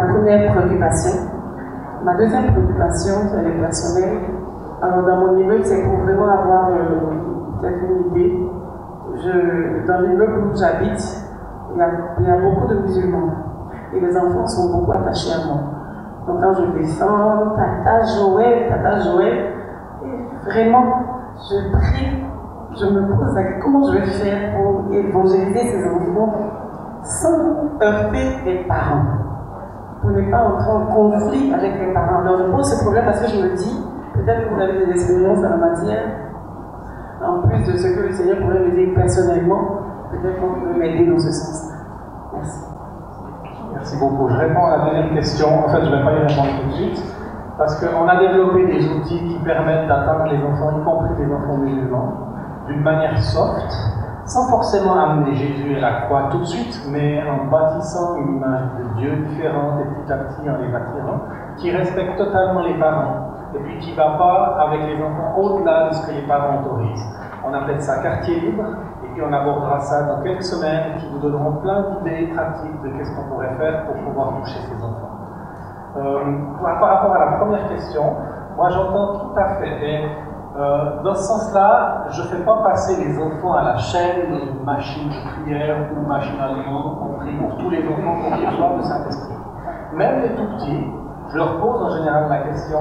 première préoccupation. Ma deuxième préoccupation, elle est personnelle. Alors dans mon immeuble, c'est pour vraiment avoir peut-être une idée. Dans l'immeuble où j'habite, il y a beaucoup de musulmans. Et les enfants sont beaucoup attachés à moi. Donc quand je descends, Tata Joël, et vraiment, je prie je me pose la question, comment je vais faire pour évangéliser ces enfants sans heurter les parents, pour ne pas entrer en conflit avec les parents. Alors je pose ce problème parce que je me dis, peut-être que vous avez des expériences en la matière, en plus de ce que le Seigneur pourrait m'aider personnellement, peut-être qu'on peut m'aider dans ce sens-là. Merci. Merci beaucoup. Je réponds à la deuxième question. En fait, je ne vais pas y répondre tout de suite, parce qu'on a développé des outils qui permettent d'atteindre les enfants, y compris les enfants musulmans, d'une manière soft, sans forcément amener Jésus et la croix tout de suite, mais en bâtissant une image de Dieu différente et petit à petit en les bâtirant, qui respecte totalement les parents, et puis qui ne va pas avec les enfants au-delà de ce que les parents autorisent. On appelle ça quartier libre, et puis on abordera ça dans quelques semaines, qui vous donneront plein d'idées pratiques de qu'est-ce qu'on pourrait faire pour pouvoir toucher ces enfants. Par rapport à la première question, moi j'entends tout à fait. Et, dans ce sens-là, je ne fais pas passer les enfants à la chaîne dans une machine de prière où machinalement on prie pour tous les enfants pour qu'ils reçoivent le Saint-Esprit. Même les tout petits, je leur pose en général la question: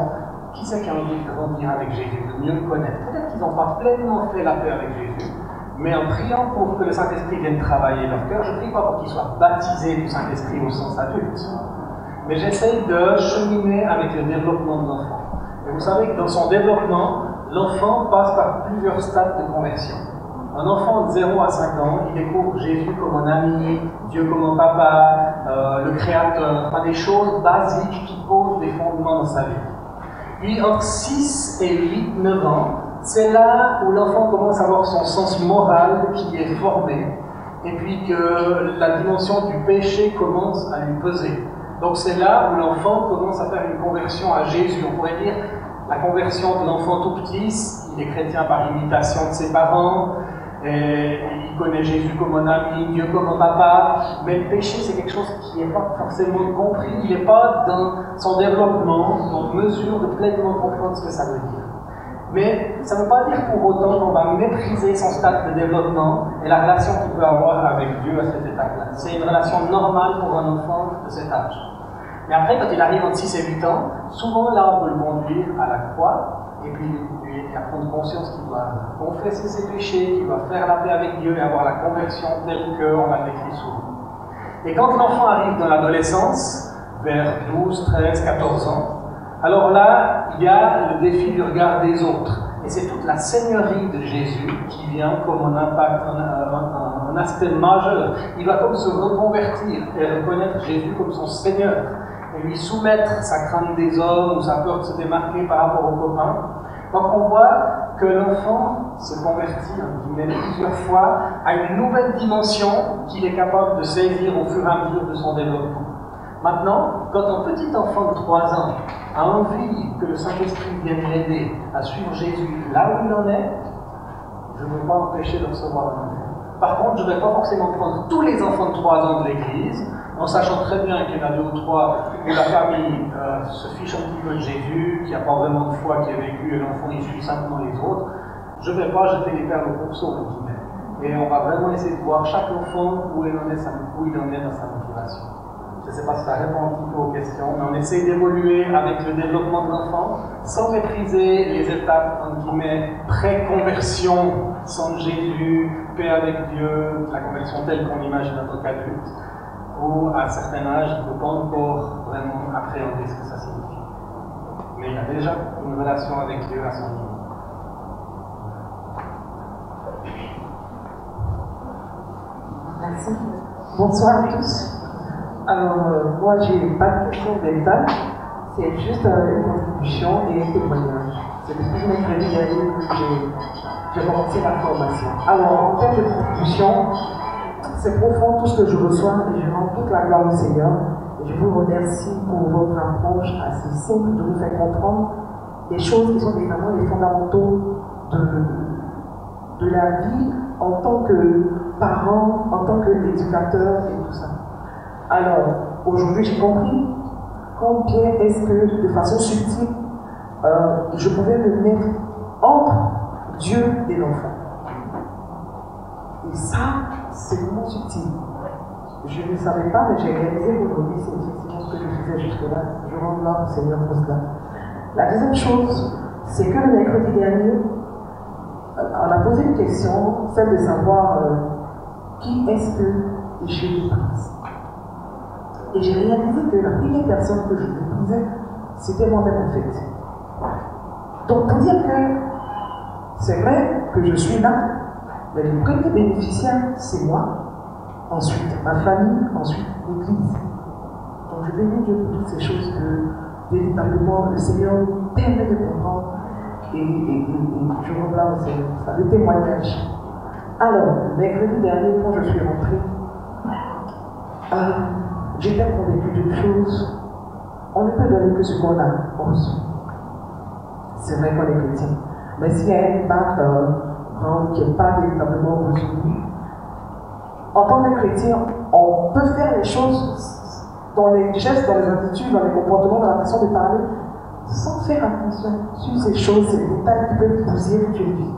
qui c'est qui a envie de grandir avec Jésus, de mieux le connaître? Peut-être qu'ils n'ont pas pleinement fait la paix avec Jésus, mais en priant pour que le Saint-Esprit vienne travailler leur cœur, je ne prie pas pour qu'ils soient baptisés du Saint-Esprit au sens adulte, mais j'essaye de cheminer avec le développement de l'enfant. Et vous savez que dans son développement, l'enfant passe par plusieurs stades de conversion. Un enfant de 0 à 5 ans, il découvre Jésus comme un ami, Dieu comme un papa, le Créateur, enfin des choses basiques qui posent des fondements dans sa vie. Puis entre 6 et 8, 9 ans, c'est là où l'enfant commence à avoir son sens moral qui est formé, et puis que la dimension du péché commence à lui peser. Donc c'est là où l'enfant commence à faire une conversion à Jésus. On pourrait dire la conversion de l'enfant tout petit, il est chrétien par imitation de ses parents, et il connaît Jésus comme un ami, Dieu comme un papa, mais le péché c'est quelque chose qui n'est pas forcément compris, il n'est pas dans son développement, en mesure de pleinement comprendre ce que ça veut dire. Mais ça ne veut pas dire pour autant qu'on va mépriser son stade de développement et la relation qu'il peut avoir avec Dieu à cette étape-là. C'est une relation normale pour un enfant de cet âge. Mais après, quand il arrive entre 6 et 8 ans, souvent là on peut le conduire à la croix, et puis à prendre conscience qu'il doit confesser ses péchés, qu'il doit faire la paix avec Dieu et avoir la conversion telle qu'on l'a décrit souvent. Et quand l'enfant arrive dans l'adolescence, vers 12, 13, 14 ans, alors là, il y a le défi du regard des autres. Et c'est toute la seigneurie de Jésus qui vient comme un impact, un aspect majeur. Il va comme se reconvertir et reconnaître Jésus comme son Seigneur. Et lui soumettre sa crainte des hommes ou sa peur de se démarquer par rapport aux copains. Donc on voit que l'enfant se convertit plusieurs fois à une nouvelle dimension qu'il est capable de saisir au fur et à mesure de son développement. Maintenant, quand un petit enfant de 3 ans a envie que le Saint-Esprit vienne l'aider à suivre Jésus là où il en est, je ne veux pas empêcher de recevoir un enfant. Par contre, je ne vais pas forcément prendre tous les enfants de 3 ans de l'Église, en sachant très bien qu'il y en a 2 ou 3 où la famille se fiche un petit peu de Jésus, qui n'a pas vraiment de foi, qui est vécu, et l'enfant il suit simplement les autres. Je ne vais pas jeter les perles au pourceau, et on va vraiment essayer de voir chaque enfant où il en est dans sa motivation. Je ne sais pas si ça répond un petit peu aux questions, mais on essaie d'évoluer avec le développement de l'enfant sans mépriser les étapes, entre guillemets, pré-conversion, sang de Jésus, paix avec Dieu, la conversion telle qu'on l'imagine en tant qu'adulte, ou à un certain âge, il ne faut pas encore vraiment appréhender ce que ça signifie. Mais il a déjà une relation avec Dieu à son niveau. Merci. Bonsoir à tous. Alors, moi, j'ai pas de question d'état, c'est juste une contribution et un témoignage. C'est depuis mercredi dernier que j'ai commencé la formation. Alors, en termes de contribution, c'est profond tout ce que je reçois et je rends toute la gloire au Seigneur. Et je vous remercie pour votre approche assez simple de nous faire comprendre des choses qui sont évidemment les fondamentaux de la vie en tant que parent, en tant qu'éducateur et tout ça. Alors, aujourd'hui, j'ai compris combien est-ce que, de façon subtile, je pouvais me mettre entre Dieu et l'enfant. Et ça, c'est vraiment subtil. Je ne savais pas, mais j'ai réalisé qu'aujourd'hui, c'est effectivement ce que je faisais jusque-là. Je rends gloire au Seigneur pour cela. La deuxième chose, c'est que le mercredi dernier, en posé une question, celle de savoir qui est-ce que je méprise. Et j'ai réalisé que la première personne que je méprisais, c'était moi-même en fait. Donc pour dire que c'est vrai que je suis là, mais le premier bénéficiaire, c'est moi, ensuite ma famille, ensuite l'Église. Donc je bénis Dieu pour toutes ces choses que véritablement le Seigneur nous permet de comprendre et je vous blâme au Seigneur. Ça, le témoignage. Alors, mercredi dernier, quand je suis rentrée, j'étais convaincue d'une chose, on ne peut donner que ce qu'on a reçu. C'est vrai qu'on est chrétien, mais s'il y a un background qui n'est pas véritablement résolu, en tant que chrétien, on peut faire les choses dans les gestes, dans les attitudes, dans les comportements, dans la façon de parler, sans faire attention sur ces choses, ces détails qui peuvent bousiller toute une vie.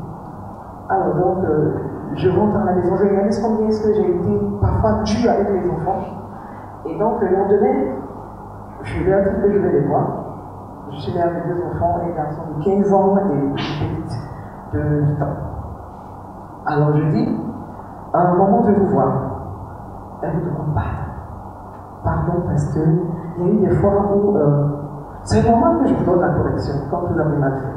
Alors donc, je rentre à la maison, je réalise combien est-ce que j'ai été parfois dure avec les enfants. Et donc, le lendemain, je lui ai dit que je vais les voir. Je suis mère de 2 enfants, un garçon de 15 ans et une petite de 8 ans. Alors je dis, à un moment de vous voir, elle me demande pardon, parce qu'il y a eu des fois où c'est normal que je vous donne la correction, quand vous avez mal fait.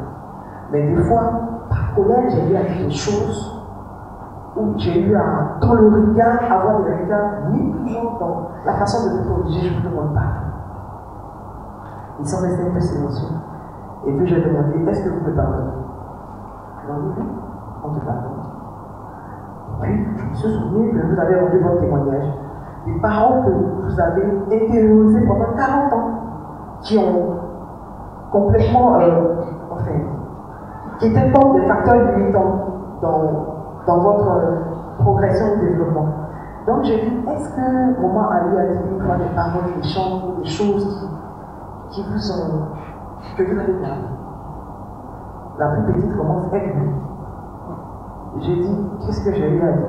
Mais des fois, par colère, j'ai eu à dire des choses où j'ai eu à, dans le regard, avoir des regards méprisants dans la façon de vous corriger, je vous demande pardon. Ils sont restés un peu silencieux. Et puis j'ai demandé, est-ce que vous me pardonnez? Ils m'ont dit, oui, on te pardonne. Puis je me suis souvenu que vous avez rendu votre témoignage. Des parents que vous avez intériorisés pendant 40 ans, qui ont complètement, qui étaient pas des facteurs limitants dans votre progression et développement. Donc j'ai dit, est-ce que maman a eu à dire une fois des paroles, des chants, des choses qui vous ont, que vous avez gardé? La plus petite commence, elle-même. J'ai dit, qu'est-ce que j'ai eu à dire?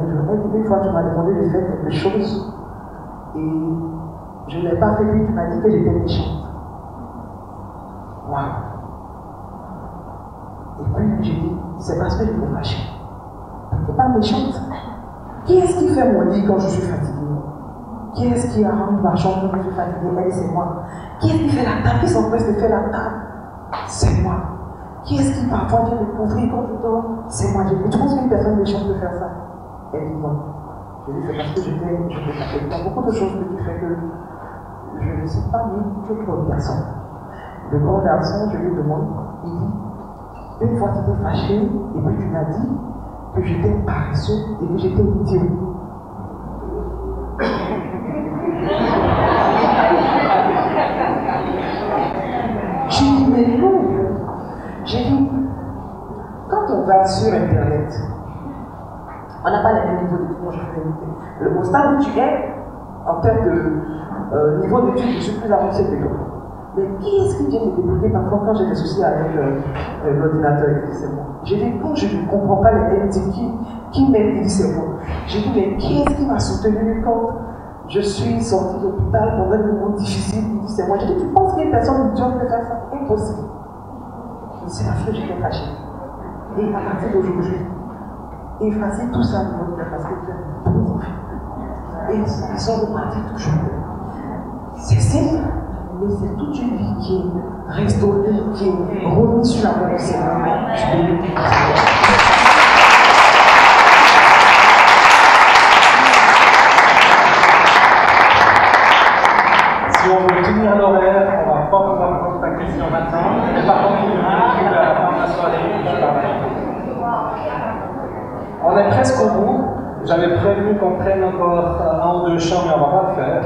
Une fois, tu m'as demandé de faire quelque chose et je ne l'ai pas fait, puis tu m'as dit que j'étais méchante. Waouh! Et puis j'ai dit, c'est parce que je me fâchais. Tu n'es pas méchante. Qui est-ce qui fait mon lit quand je suis fatiguée? Qui est-ce qui arrange ma chambre quand je suis fatiguée? Elle, c'est moi. Qui est-ce qui fait la table? Qui s'empresse de faire la table? C'est moi. Qui est-ce qui parfois vient me couvrir quand je dors? C'est moi. Tu penses qu'une personne méchante peut faire ça? Elle dit non. Je dis, c'est parce que je t'aime, je te fais. Il y a beaucoup de choses que tu fais que je ne sais pas mis que le garçon. Le grand garçon, je lui demande, il dit, une fois tu t'es fâché, et puis tu m'as dit que j'étais paresseux et que j'étais idiot. J'ai dit, mais non. J'ai dit, quand on va sur Internet, on n'a pas le même niveau d'études. Au stade où tu es, en termes de niveau d'études, je suis plus avancé que toi. Mais qui est-ce qui vient me débloquer parfois quand j'ai des soucis avec l'ordinateur? C'est moi. J'ai dit, quand je ne comprends pas les MT, qui m'aide, c'est moi. J'ai dit, mais qui est-ce qui m'a soutenu quand je suis sortie de l'hôpital pendant un moment difficile? Il dit, c'est moi. J'ai dit, tu penses qu'il y a une personne qui peut faire ça? Impossible. C'est parce que j'étais fâchée. Et à partir d'aujourd'hui, effacez tout ça de votre cœur parce que vous êtes bons enfants. Et ils sont repartis toujours. C'est simple, mais c'est toute une vie qui est restaurée, qui est remise sur la voie du Seigneur. Je bénis. Si on veut tenir l'horaire, on ne va pas pouvoir prendre ta question maintenant. Mais par contre, il y a la fin de la soirée, je parle. On est presque au bout. J'avais prévu qu'on prenne encore 1 ou 2 chants, mais on ne va pas le faire.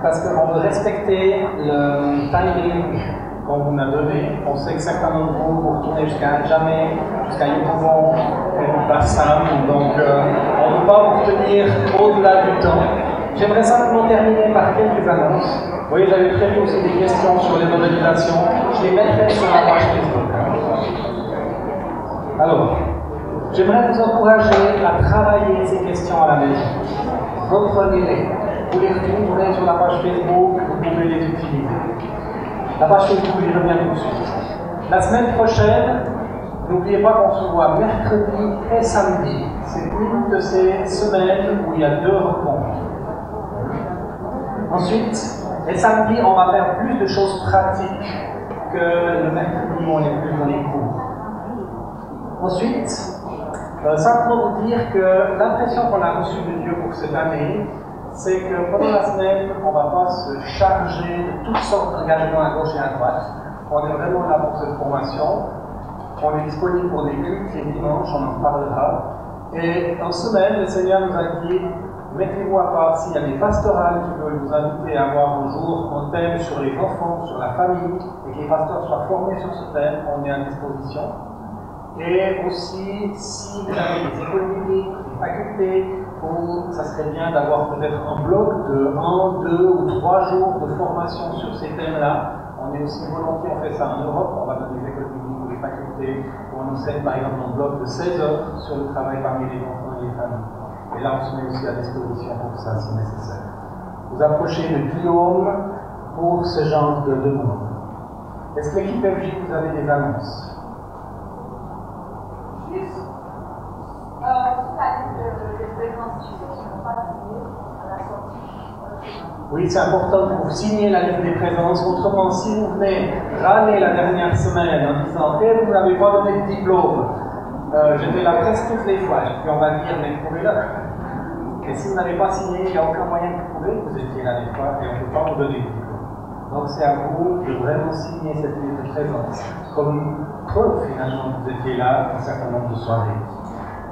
Parce qu'on veut respecter le timing qu'on vous a donné. On sait que certains d'entre vous retournez jusqu'à jamais, jusqu'à Yopougon et Bassam. Donc, on ne veut pas vous retenir au-delà du temps. J'aimerais simplement terminer par quelques annonces. Vous voyez, j'avais prévu aussi des questions sur les modélisations. Je les mettrai sur la page Facebook. Alors, j'aimerais vous encourager à travailler ces questions à la maison. Reprenez-les. Vous les retrouverez sur la page Facebook, vous pouvez les utiliser. La page Facebook, j'y reviens tout de suite. La semaine prochaine, N'oubliez pas qu'on se voit mercredi et samedi. C'est une de ces semaines où il y a 2 rencontres. Ensuite, les samedis, on va faire plus de choses pratiques que le mercredi où on est plus dans les cours. Ensuite, simplement vous dire que l'impression qu'on a reçue de Dieu pour cette année, c'est que pendant la semaine, on ne va pas se charger de toutes sortes d'engagements à gauche et à droite. On est vraiment là pour cette formation. On est disponible pour des cultes les dimanches, on en parlera. Et en semaine, le Seigneur nous a dit, mettez-vous à part s'il y a des pastorales qui veulent vous inviter à avoir un jour un thème sur les enfants, sur la famille, et que les pasteurs soient formés sur ce thème, on est à disposition. Et aussi, si vous avez des écoles bibliques, des facultés, ça serait bien d'avoir peut-être un bloc de 1, 2 ou 3 jours de formation sur ces thèmes-là. On est aussi volontiers, on fait ça en Europe, on va dans des écoles bibliques ou des facultés, où on enseigne par exemple un bloc de 16 heures sur le travail parmi les enfants et les familles. Et là, on se met aussi à disposition pour ça si nécessaire. Vous approchez de Guillaume pour ce genre de demande. Est-ce que l'équipe FJ, vous avez des annonces? Juste, toute la liste des présences qui ne sont pas signées à la sortie. Oui, c'est important que vous signiez la liste des présences. Autrement, si vous venez râler la dernière semaine en disant « vous n'avez pas donné de diplôme », j'étais là presque toutes les fois, puis on va dire « mais prouvez-le ». Et si vous n'avez pas signé, il n'y a aucun moyen de prouver que vous étiez là des fois et on ne peut pas vous donner de diplôme. Donc c'est à vous de vraiment signer cette liste de présence comme preuve finalement que vous étiez là un certain nombre de soirées.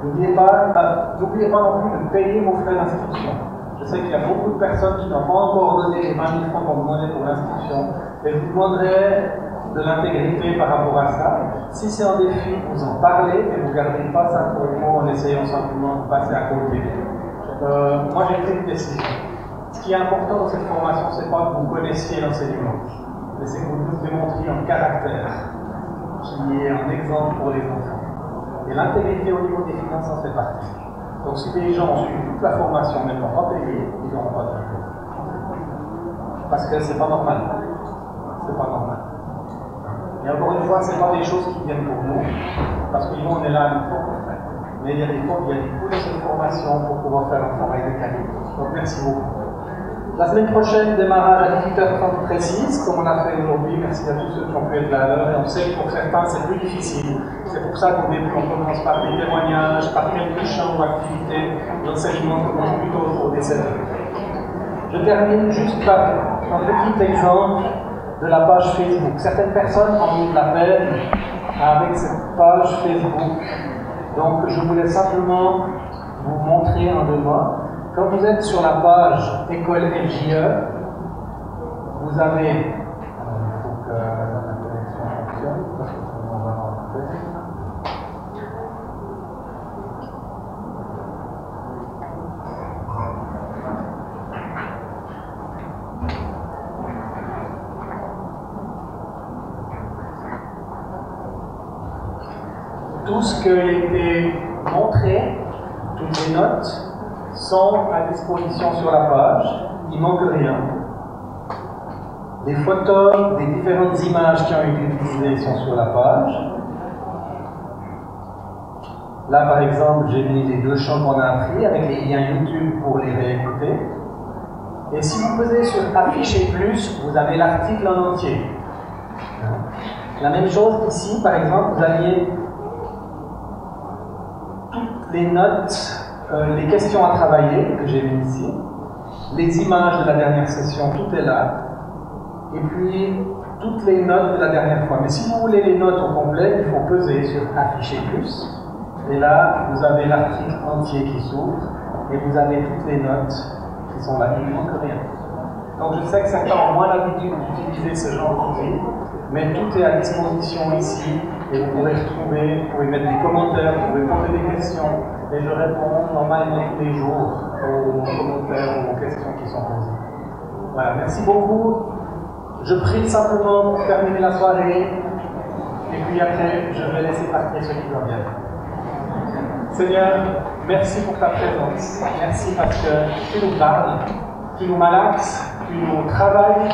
N'oubliez pas non plus de payer vos frais d'inscription. Je sais qu'il y a beaucoup de personnes qui n'ont pas encore donné les 20 000 francs qu'on demandait pour l'inscription. Et je vous demanderai de l'intégrité par rapport à ça. Si c'est un défi, vous en parlez et vous ne gardez pas ça pour vous en essayant simplement de passer à côté. Moi j'ai pris une décision. Ce qui est important dans cette formation, ce n'est pas que vous connaissiez l'enseignement, mais c'est que vous nous démontriez un caractère qui est un exemple pour les enfants. Et l'intégrité au niveau des finances en fait partie. Donc si les gens ont suivi toute la formation mais n'ont pas payé, ils n'auront pas de diplôme. Parce que c'est pas normal. C'est pas normal. Et encore une fois, ce n'est pas des choses qui viennent pour nous, parce que nous on est là à nous pour faire. Mais il y a des cours de cette formation pour pouvoir faire un travail de qualité. Donc merci beaucoup. La semaine prochaine, démarrage à 18h30 précise, comme on a fait aujourd'hui. Merci à tous ceux qui ont pu être là à l'heure. Et on sait que pour certains, c'est plus difficile. C'est pour ça qu'au début, on commence par des témoignages, par quelques champs ou activités. L'enseignement commence plutôt autour des 7 heures. Je termine juste par un petit exemple de la page Facebook. Certaines personnes ont eu de la peine avec cette page Facebook. Donc, je voulais simplement vous montrer en 2 mots. Quand vous êtes sur la page École LJE, vous avez. Il faut que la connexion fonctionne, parce que on va rentrer. Tout ce qui a été montré, toutes les notes, sont à disposition sur la page, il ne manque rien. Les photos des différentes images qui ont été utilisées sont sur la page. Là, par exemple, j'ai mis les 2 chants qu'on a appris avec les liens YouTube pour les réécouter. Et si vous pesez sur Afficher plus, vous avez l'article en entier. La même chose ici, par exemple, vous aviez toutes les notes, les questions à travailler que j'ai mis ici, les images de la dernière session, tout est là, et puis toutes les notes de la dernière fois. Mais si vous voulez les notes au complet, il faut peser sur Afficher plus, et là vous avez l'article entier qui s'ouvre, et vous avez toutes les notes qui sont là, il ne manque rien. Donc je sais que certains ont moins l'habitude d'utiliser ce genre d'outils, mais tout est à disposition ici, et vous pourrez retrouver, vous pouvez mettre des commentaires, vous pouvez poser des questions, et je réponds normalement tous les jours aux commentaires ou aux questions qui sont posées. Voilà, merci beaucoup. Je prie simplement pour terminer la soirée, et puis après, je vais laisser partir ceux qui reviennent. Seigneur, merci pour ta présence. Merci parce que tu nous parles, tu nous malaxes, tu nous travailles,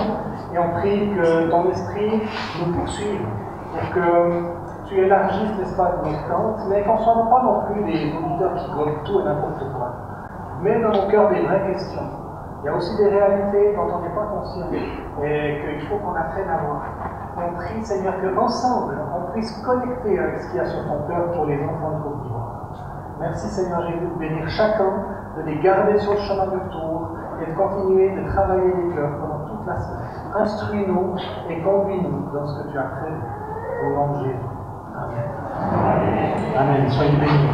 et on prie que ton esprit nous poursuive, pour que tu tu élargisses l'espace de notre tente, mais qu'on ne soit pas non plus des auditeurs qui gobent tout et n'importe quoi. Mets dans nos cœurs des vraies questions. Il y a aussi des réalités dont on n'est pas conscient et qu'il faut qu'on apprenne à voir. On prie, Seigneur, qu'ensemble, on puisse connecter avec ce qu'il y a sur ton cœur pour les enfants de Côte d'Ivoire. Merci, Seigneur Jésus, de bénir chacun, de les garder sur le chemin de retour et de continuer de travailler les cœurs pendant toute la semaine. Instruis-nous et conduis-nous dans ce que tu as prévu. Au nom de Jésus. Amen. Amen. Soyez bénis.